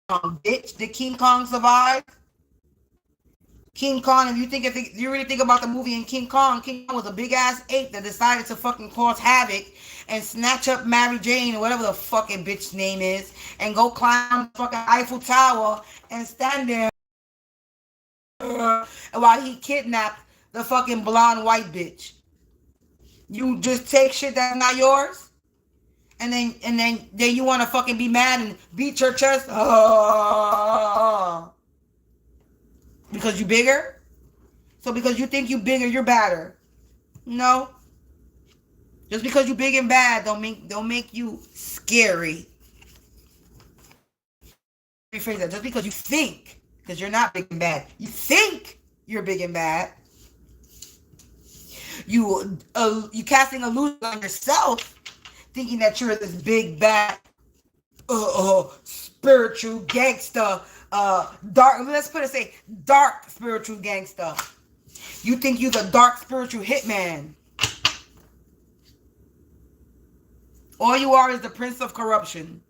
Bitch, did King Kong survive? King Kong, if you really think about the movie in King Kong was a big ass ape that decided to fucking cause havoc and snatch up Mary Jane or whatever the fucking bitch name is and go climb the fucking Eiffel Tower and stand there while he kidnapped the fucking blonde white bitch. You just take shit that's not yours, and then you want to fucking be mad and beat your chest. Because you bigger? So because you think you bigger, you're badder. No. Just because you big and bad don't make you scary. Rephrase that. Just because you think, because you're not big and bad, you think you're big and bad. You casting illusion on yourself, thinking that you're this big bad spiritual gangster. Dark, let's put it, say dark spiritual gangster. You think you're the dark spiritual hitman. All you are is the prince of corruption.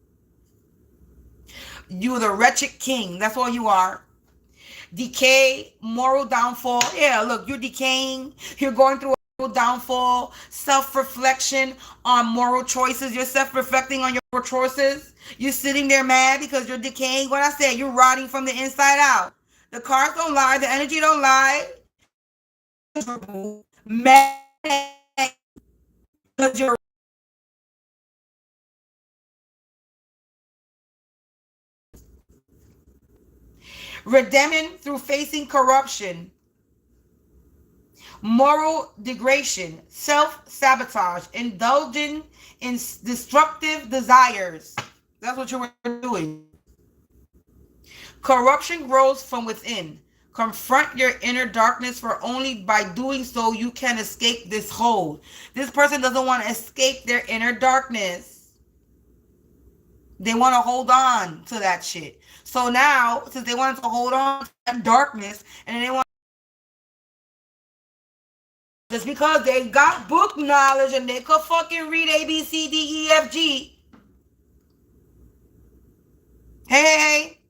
You're the wretched king. That's all you are. Decay, moral downfall. Yeah, look, you're decaying. You're going through a moral downfall. Self-reflection on moral choices. You're self-reflecting on your moral choices. You're sitting there mad because you're decaying. What I said, you're rotting from the inside out. The cards don't lie. The energy don't lie. Mad because you're redemption through facing corruption, moral degradation, self-sabotage, indulging in destructive desires. That's what you're doing. Corruption grows from within. Confront your inner darkness, for only by doing so you can escape this hold. This person doesn't want to escape their inner darkness. They want to hold on to that shit. So now, since they wanted to hold on to that darkness, and they want, just because they got book knowledge and they could fucking read A, B, C, D, E, F, G. Hey,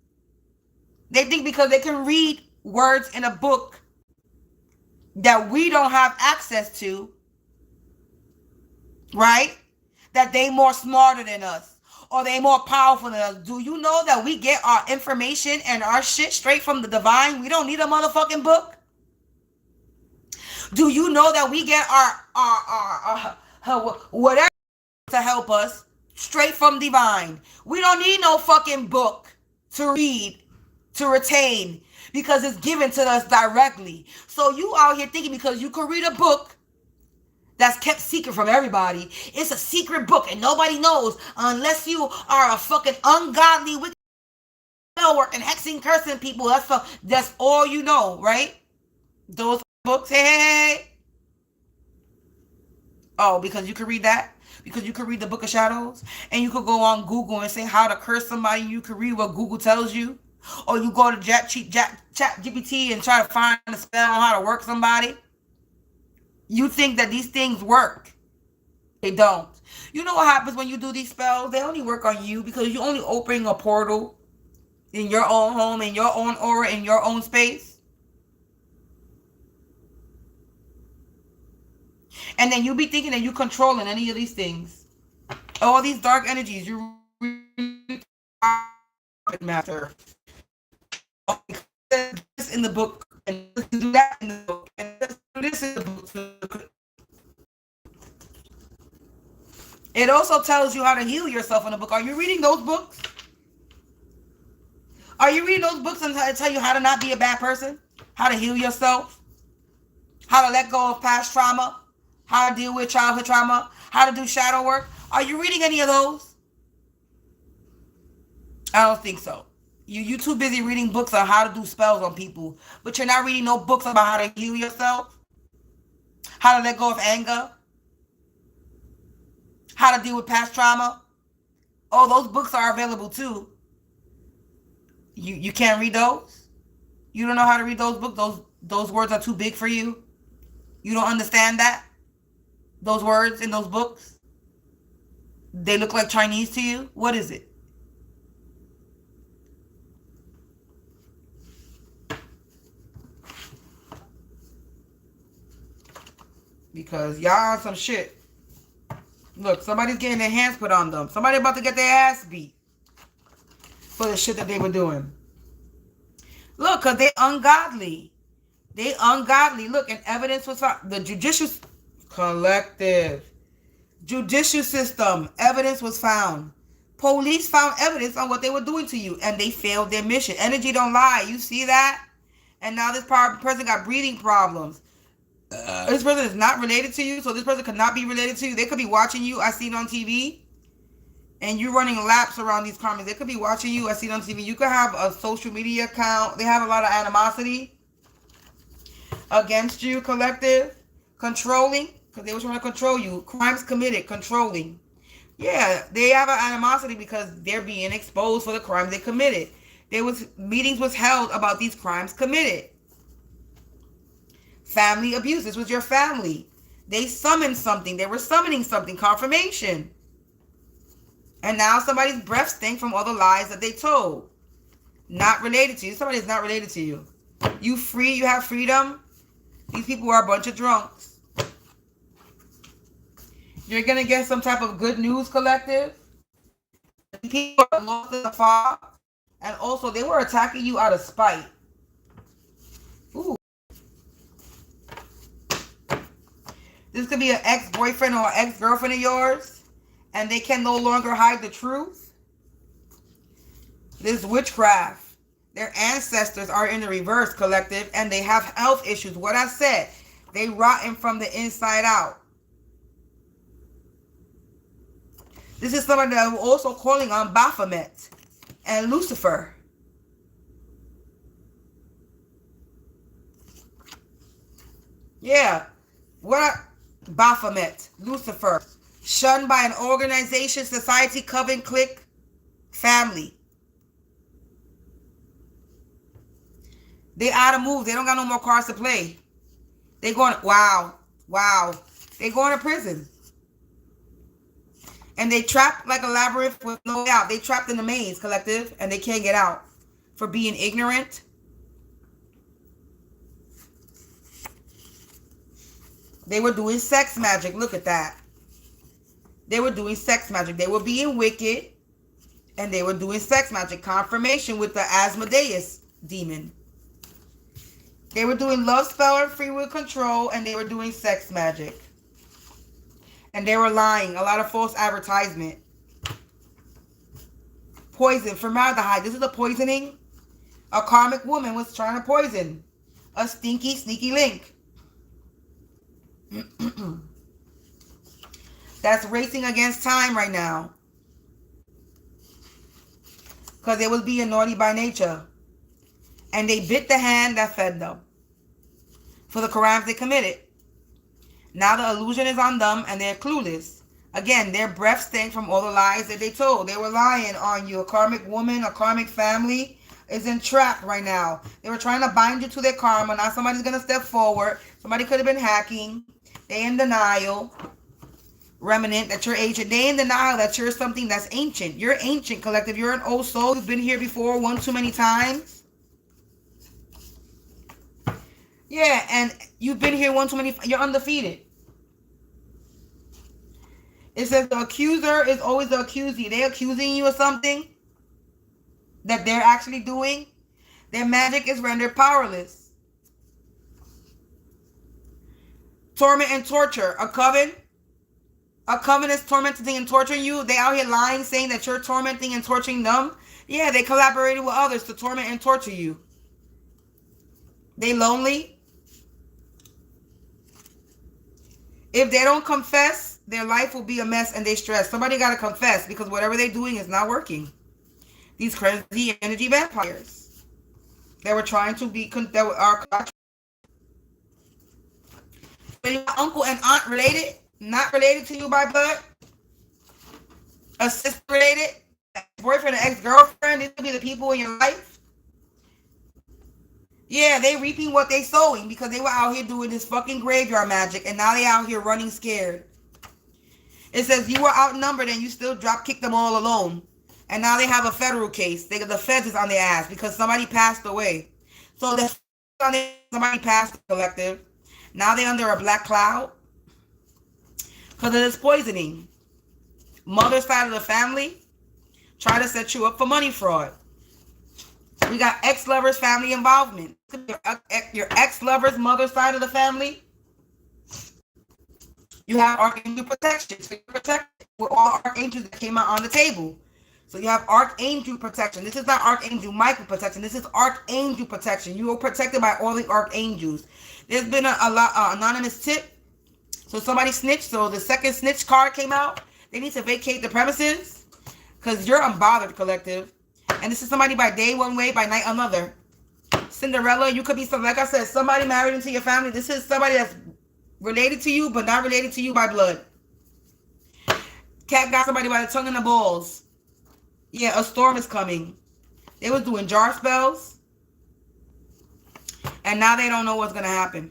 they think because they can read words in a book that we don't have access to, right? That they more smarter than us, or they more powerful than us. Do you know that we get our information and our shit straight from the divine? We don't need a motherfucking book. Do you know that we get our whatever to help us straight from divine? We don't need no fucking book to read, to retain, because it's given to us directly. So you out here thinking because you could read a book that's kept secret from everybody, it's a secret book and nobody knows unless you are a fucking ungodly, wicked, working, hexing, cursing people. That's all you know, right? Those books, hey. Oh, because you could read that? Because you could read the Book of Shadows, and you could go on Google and say how to curse somebody. You could read what Google tells you. Or you go to Chat GPT and try to find a spell on how to work somebody. You think that these things work. They don't. You know what happens when you do these spells? They only work on you because you're only opening a portal in your own home, in your own aura, in your own space. And then you be thinking that you controlling any of these things. All these dark energies, you matter. This in the book, and do that in the book, and this in the book. It also tells you how to heal yourself in the book. Are you reading those books? Are you reading those books and tell you how to not be a bad person? How to heal yourself? How to let go of past trauma? How to deal with childhood trauma? How to do shadow work? Are you reading any of those? I don't think so. You too busy reading books on how to do spells on people, but you're not reading no books about how to heal yourself, how to let go of anger, how to deal with past trauma. Oh, those books are available too. You can't read those? You don't know how to read those books? Those words are too big for you? You don't understand that? Those words in those books? They look like Chinese to you? What is it? Because y'all on some shit. Look, somebody's getting their hands put on them. Somebody about to get their ass beat for the shit that they were doing. Look, because they ungodly. They ungodly. Look, and evidence was found. The judicial collective. Judicial system. Evidence was found. Police found evidence on what they were doing to you, and they failed their mission. Energy don't lie. You see that? And now this person got breathing problems. This person is not related to you, so this person could not be related to you. They could be watching you. I see it on TV. And you're running laps around these comments. They could be watching you. I see it on TV. You could have a social media account. They have a lot of animosity against you, collective. Controlling, because they were trying to control you. Crimes committed, controlling. Yeah, they have an animosity because they're being exposed for the crimes they committed. Meetings was held about these crimes committed. Family abuse. This was your family. They summoned something. They were summoning something. Confirmation. And now somebody's breath stink from all the lies that they told. Not related to you. Somebody is not related to you. You free. You have freedom. These people are a bunch of drunks. You're going to get some type of good news, collective. People are lost in the fog. And also, they were attacking you out of spite. Ooh. This could be an ex-boyfriend or ex-girlfriend of yours, and they can no longer hide the truth. This witchcraft. Their ancestors are in the reverse, collective, and they have health issues. What I said, they rotten from the inside out. This is somebody that I'm also calling on Baphomet and Lucifer. Yeah. What? Baphomet, Lucifer. Shunned by an organization, society, coven, clique, family. They out of move. They don't got no more cards to play. They going, wow. Wow. They going to prison. And they trapped like a labyrinth with no way out. They trapped in the maze, collective, and they can't get out for being ignorant. They were doing sex magic. Look at that. They were doing sex magic. They were being wicked, and they were doing sex magic. Confirmation with the Asmodeus demon. They were doing love spell and free will control, and they were doing sex magic. And they were lying. A lot of false advertisement. Poison. Formaldehyde. This is a poisoning. A karmic woman was trying to poison. A stinky, sneaky link. That's racing against time right now. Because they was being naughty by nature. And they bit the hand that fed them. For the crimes they committed. Now the illusion is on them and they're clueless. Again, their breath stank from all the lies that they told. They were lying on you. A karmic woman, a karmic family is entrapped right now. They were trying to bind you to their karma. Now somebody's going to step forward. Somebody could have been hacking. They in denial. Remnant that you're ancient. They in denial that you're something that's ancient. You're ancient, collective. You're an old soul. You've been here before one too many times. Yeah, and you've been here one too many. You're undefeated. It says the accuser is always the accusee. They're accusing you of something that they're actually doing. Their magic is rendered powerless. Torment and torture. A coven. A coven is tormenting and torturing you. They out here lying, saying that you're tormenting and torturing them. Yeah, they collaborated with others to torment and torture you. They lonely. If they don't confess, their life will be a mess and they stress. Somebody got to confess because whatever they're doing is not working. These crazy energy vampires that were trying to be, that are uncle and aunt related, not related to you by blood, a sister related, boyfriend and ex-girlfriend. These will be the people in your life. Yeah, they reaping what they sowing because they were out here doing this fucking graveyard magic and now they out here running scared. It says you were outnumbered and you still drop kicked them all alone. And now they have a federal case. The feds is on their ass because somebody passed away. So somebody passed the collective. Now they're under a black cloud because of this poisoning. Mother side of the family try to set you up for money fraud. We got ex-lovers family involvement. Your ex-lover's mother side of the family. You have archangel protection. So you're protected with all archangels that came out on the table. So you have archangel protection. This is not archangel Michael protection. This is archangel protection. You are protected by all the archangels. There's been a lot anonymous tip. So somebody snitched. So the second snitch card came out. They need to vacate the premises because you're unbothered, collective. And this is somebody by day one way, by night another. Cinderella, you could be some, like I said, somebody married into your family. This is somebody that's related to you, but not related to you by blood. Cat got somebody by the tongue and the balls. Yeah, a storm is coming. They was doing jar spells. And now they don't know what's going to happen.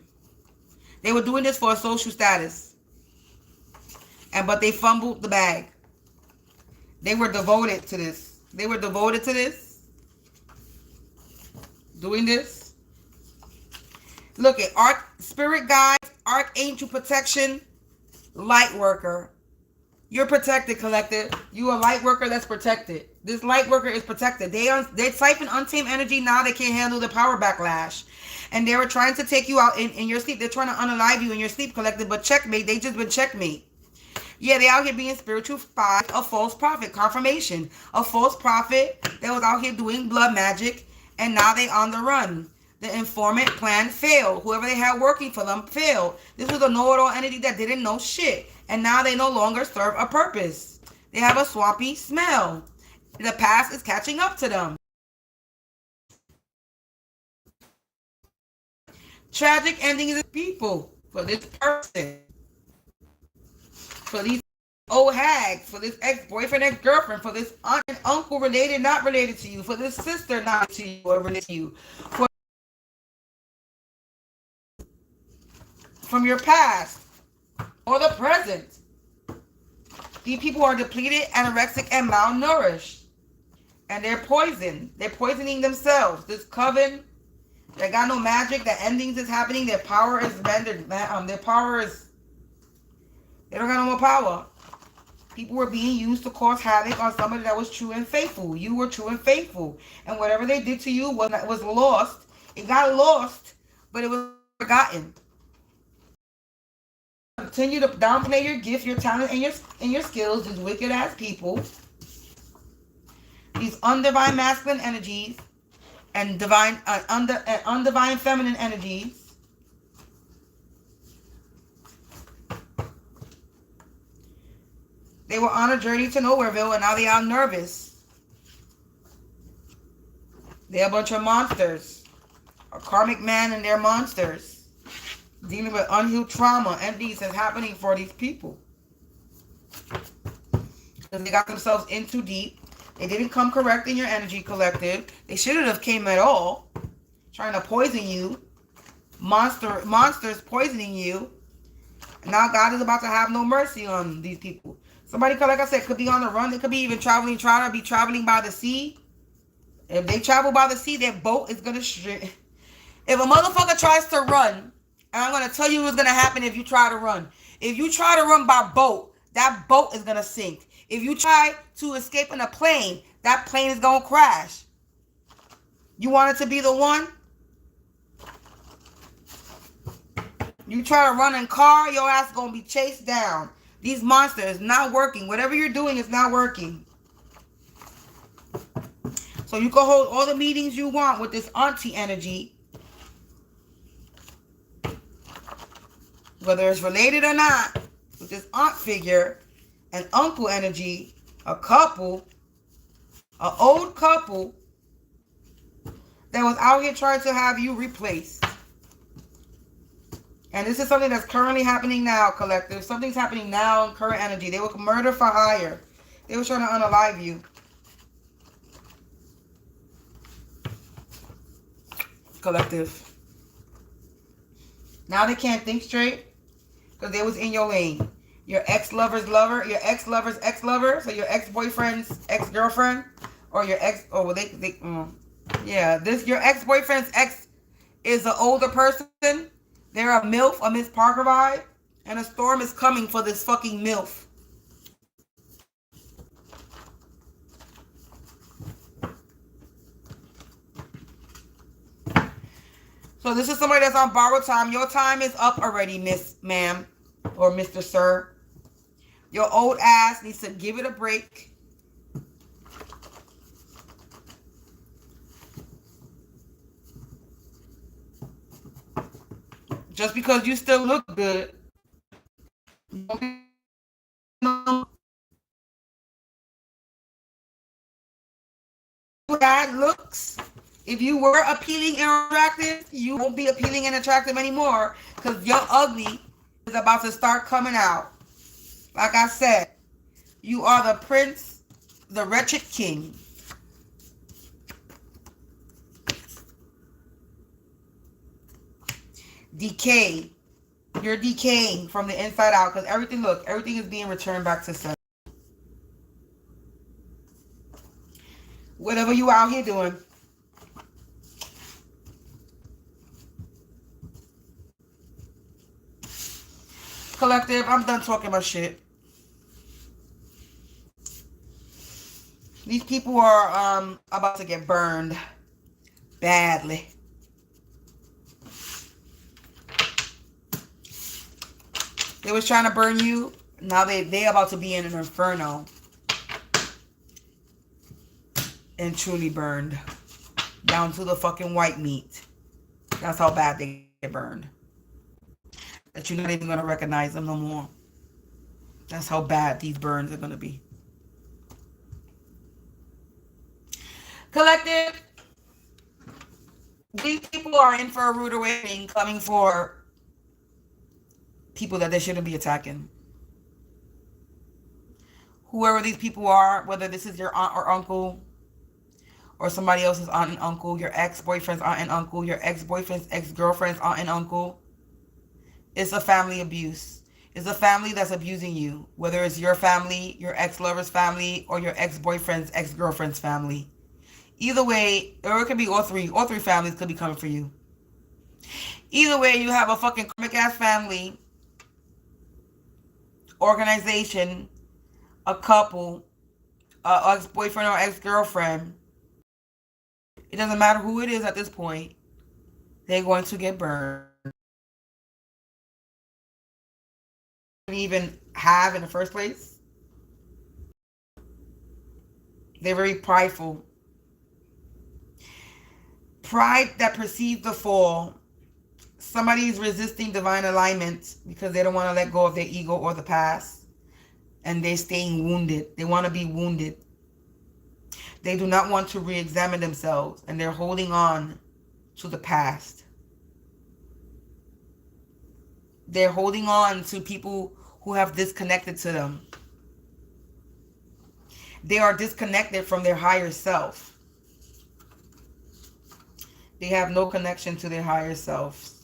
They were doing this for a social status. But they fumbled the bag. They were devoted to this. They were devoted to this. Doing this. Look at spirit guides, archangel protection, light worker. You're protected, collective. You a light worker that's protected. This light worker is protected. They siphon untamed energy. Now they can't handle the power backlash. And they were trying to take you out in your sleep. They're trying to unalive you in your sleep, collective. But checkmate. They just been checkmate. Yeah, they out here being spiritual spies. A false prophet. Confirmation. A false prophet that was out here doing blood magic. And now they on the run. The informant plan failed. Whoever they had working for them failed. This was a know-it-all entity that didn't know shit. And now they no longer serve a purpose. They have a swampy smell. The past is catching up to them. Tragic ending is people. for this person, for these old hags, for this ex-boyfriend, ex-girlfriend, for this aunt and uncle related, not related to you, for this sister not to you or related to you, for from your past or the present. These people are depleted, anorexic, and malnourished. And they're poisoned. They're poisoning themselves. This coven, they got no magic. The endings is happening. Their power is rendered. Their power is, they don't got no more power. People were being used to cause havoc on somebody that was true and faithful. You were true and faithful. And whatever they did to you was lost. It got lost, but it was forgotten. Continue to downplay your gift, your talent, and your skills. These wicked ass people, these undivine masculine energies, and divine undivine feminine energies. They were on a journey to Nowhereville, and now they are nervous. They're a bunch of monsters. A karmic man and their monsters. Dealing with unhealed trauma and these is happening for these people. Because they got themselves in too deep. They didn't come correct in your energy collective. They shouldn't have came at all. Trying to poison you. Monsters poisoning you. And now God is about to have no mercy on these people. Somebody, like I said, could be on the run. They could be even trying to be traveling by the sea. If they travel by the sea, their boat is going to shrink. If a motherfucker tries to run, and I'm going to tell you what's going to happen if you try to run. If you try to run by boat, that boat is going to sink. If you try to escape in a plane, that plane is going to crash. You want it to be the one? You try to run in car, your ass is going to be chased down. These monsters not working. Whatever you're doing is not working. So you can hold all the meetings you want with this auntie energy. Whether it's related or not, with this aunt figure and uncle energy, a couple, an old couple that was out here trying to have you replaced. And this is something that's currently happening now, collective. Something's happening now in current energy. They were murder for hire. They were trying to unalive you. Collective. Now they can't think straight because they was in your lane. Your ex-lover's lover, your ex-lover's ex-lover, so your ex-boyfriend's ex-girlfriend, or your ex, your ex-boyfriend's ex is an older person. They're a MILF, a Miss Parker vibe, and a storm is coming for this fucking MILF. So this is somebody that's on borrowed time. Your time is up already, Miss Ma'am or Mr. Sir. Your old ass needs to give it a break. Just because you still look good. Bad looks. If you were appealing and attractive, you won't be appealing and attractive anymore because your ugly is about to start coming out. Like I said, you are the prince, the wretched king. Decay. You're decaying from the inside out because everything is being returned back to center. Whatever you out here doing. Collective, I'm done talking about shit. These people are about to get burned badly. They was trying to burn you. Now they about to be in an inferno. And truly burned. Down to the fucking white meat. That's how bad they get burned. That you're not even going to recognize them no more. That's how bad these burns are going to be. Collective. These people are in for a rude awakening coming for people that they shouldn't be attacking. Whoever these people are, whether this is your aunt or uncle, or somebody else's aunt and uncle, your ex-boyfriend's aunt and uncle, your ex-boyfriend's ex-girlfriend's aunt and uncle, it's a family abuse. It's a family that's abusing you, whether it's your family, your ex-lover's family, or your ex-boyfriend's ex-girlfriend's family. Either way, or it could be all three. All three families could be coming for you. Either way, you have a fucking karmic ass family, organization, a couple, a ex-boyfriend or ex-girlfriend. It doesn't matter who it is at this point. They're going to get burned. Even have in the first place. They're very prideful. Pride that precedes the fall. Somebody's resisting divine alignment because they don't want to let go of their ego or the past. And they're staying wounded. They want to be wounded. They do not want to re-examine themselves. And they're holding on to the past. They're holding on to people who have disconnected to them. They are disconnected from their higher self. They have no connection to their higher selves.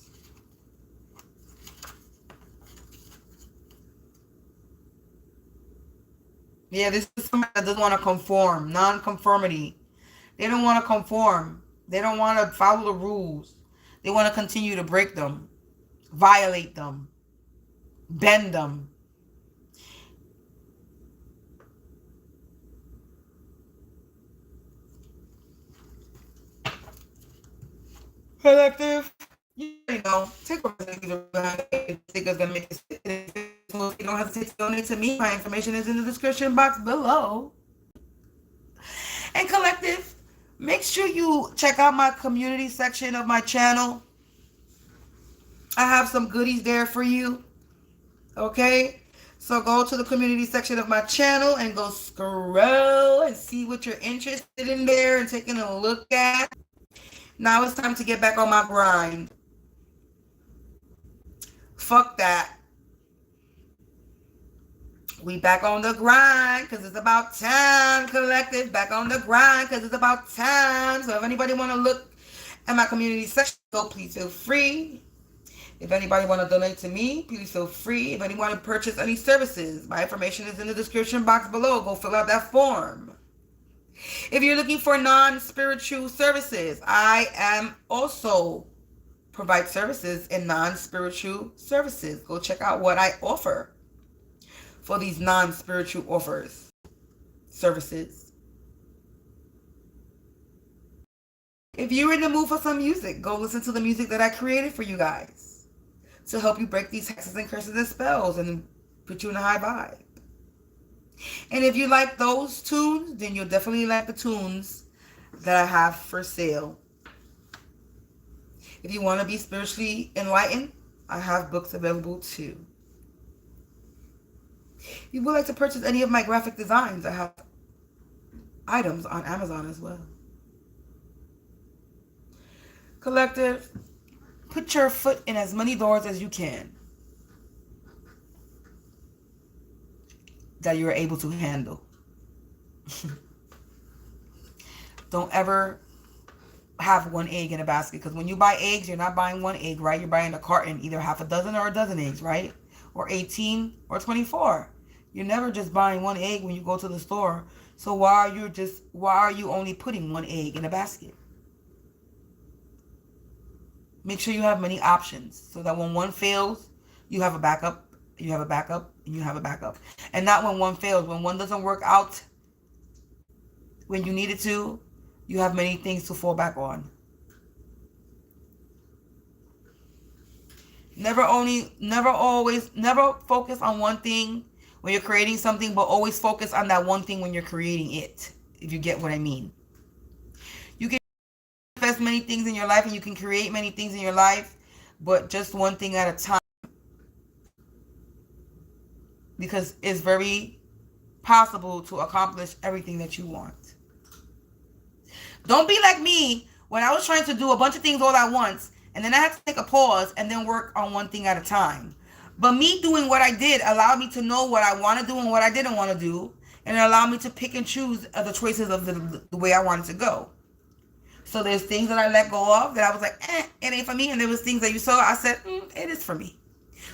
Yeah, this is somebody that doesn't want to conform. Non-conformity. They don't want to conform. They don't want to follow the rules. They want to continue to break them. Violate them. Bend them. Collective, you know, take what you think is going to make it. You don't hesitate to donate to me. My information is in the description box below. And collective, make sure you check out my community section of my channel. I have some goodies there for you. Okay? So go to the community section of my channel and go scroll and see what you're interested in there and taking a look at. Now it's time to get back on my grind. Fuck that. We back on the grind because it's about time, collective. Back on the grind because it's about time. So if anybody want to look at my community section, so please feel free. If anybody want to donate to me, please feel free. If anyone want to purchase any services, my information is in the description box below. Go fill out that form. If you're looking for non-spiritual services, I am also provide services in non-spiritual services. Go check out what I offer for these non-spiritual offers, services. If you're in the mood for some music, go listen to the music that I created for you guys to help you break these hexes and curses and spells and put you in a high vibe. And if you like those tunes, then you'll definitely like the tunes that I have for sale. If you want to be spiritually enlightened, I have books available too. If you would like to purchase any of my graphic designs, I have items on Amazon as well. Collective, put your foot in as many doors as you can that you're able to handle. Don't ever have one egg in a basket, because when you buy eggs, you're not buying one egg, right? You're buying a carton, either half a dozen or a dozen eggs, right? Or 18 or 24. You're never just buying one egg when you go to the store. So why are you only putting one egg in a basket? Make sure you have many options so that when one fails, you have a backup, you have a backup, and you have a backup. And not when one fails. When one doesn't work out when you need it to, you have many things to fall back on. Never focus on one thing when you're creating something, but always focus on that one thing when you're creating it, if you get what I mean. You can manifest many things in your life and you can create many things in your life, but just one thing at a time. Because it's very possible to accomplish everything that you want. Don't be like me when I was trying to do a bunch of things all at once, and then I had to take a pause and then work on one thing at a time. But me doing what I did allowed me to know what I want to do and what I didn't want to do. And it allowed me to pick and choose the choices of the way I wanted to go. So there's things that I let go of that I was like, it ain't for me. And there was things that you saw, I said, it is for me.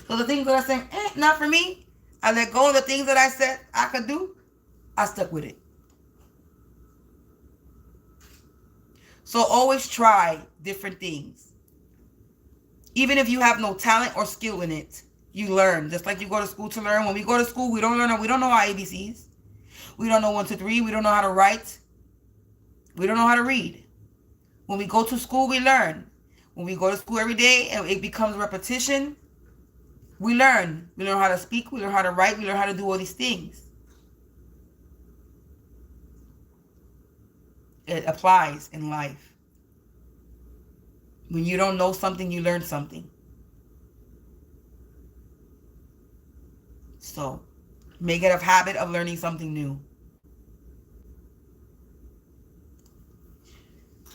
So the things that I said, not for me, I let go of the things that I said I could do. I stuck with it. So always try different things. Even if you have no talent or skill in it, you learn. Just like you go to school to learn. When we go to school, we don't know our ABCs. We don't know 1, 2, 3. We don't know how to write. We don't know how to read. When we go to school, we learn. When we go to school every day and it becomes repetition, we learn. We learn how to speak. We learn how to write. We learn how to do all these things. It applies in life. When you don't know something, you learn something. So, make it a habit of learning something new.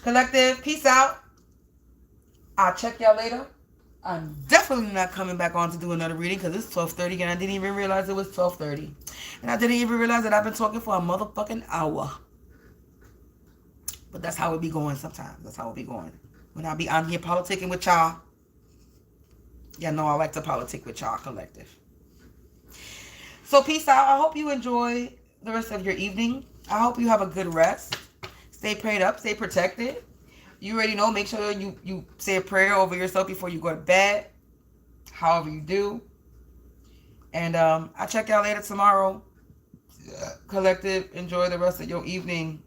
Collective, peace out. I'll check y'all later. I'm definitely not coming back on to do another reading because it's 12:30 and I didn't even realize it was 12:30. And I didn't even realize that I've been talking for a motherfucking hour. But that's how it be going sometimes. That's how it be going. When I be on here politicking with y'all. Y'all know I like to politic with y'all, collective. So peace out. I hope you enjoy the rest of your evening. I hope you have a good rest. Stay prayed up. Stay protected. You already know. Make sure you say a prayer over yourself before you go to bed. However you do. And I'll check y'all later tomorrow. Collective, enjoy the rest of your evening.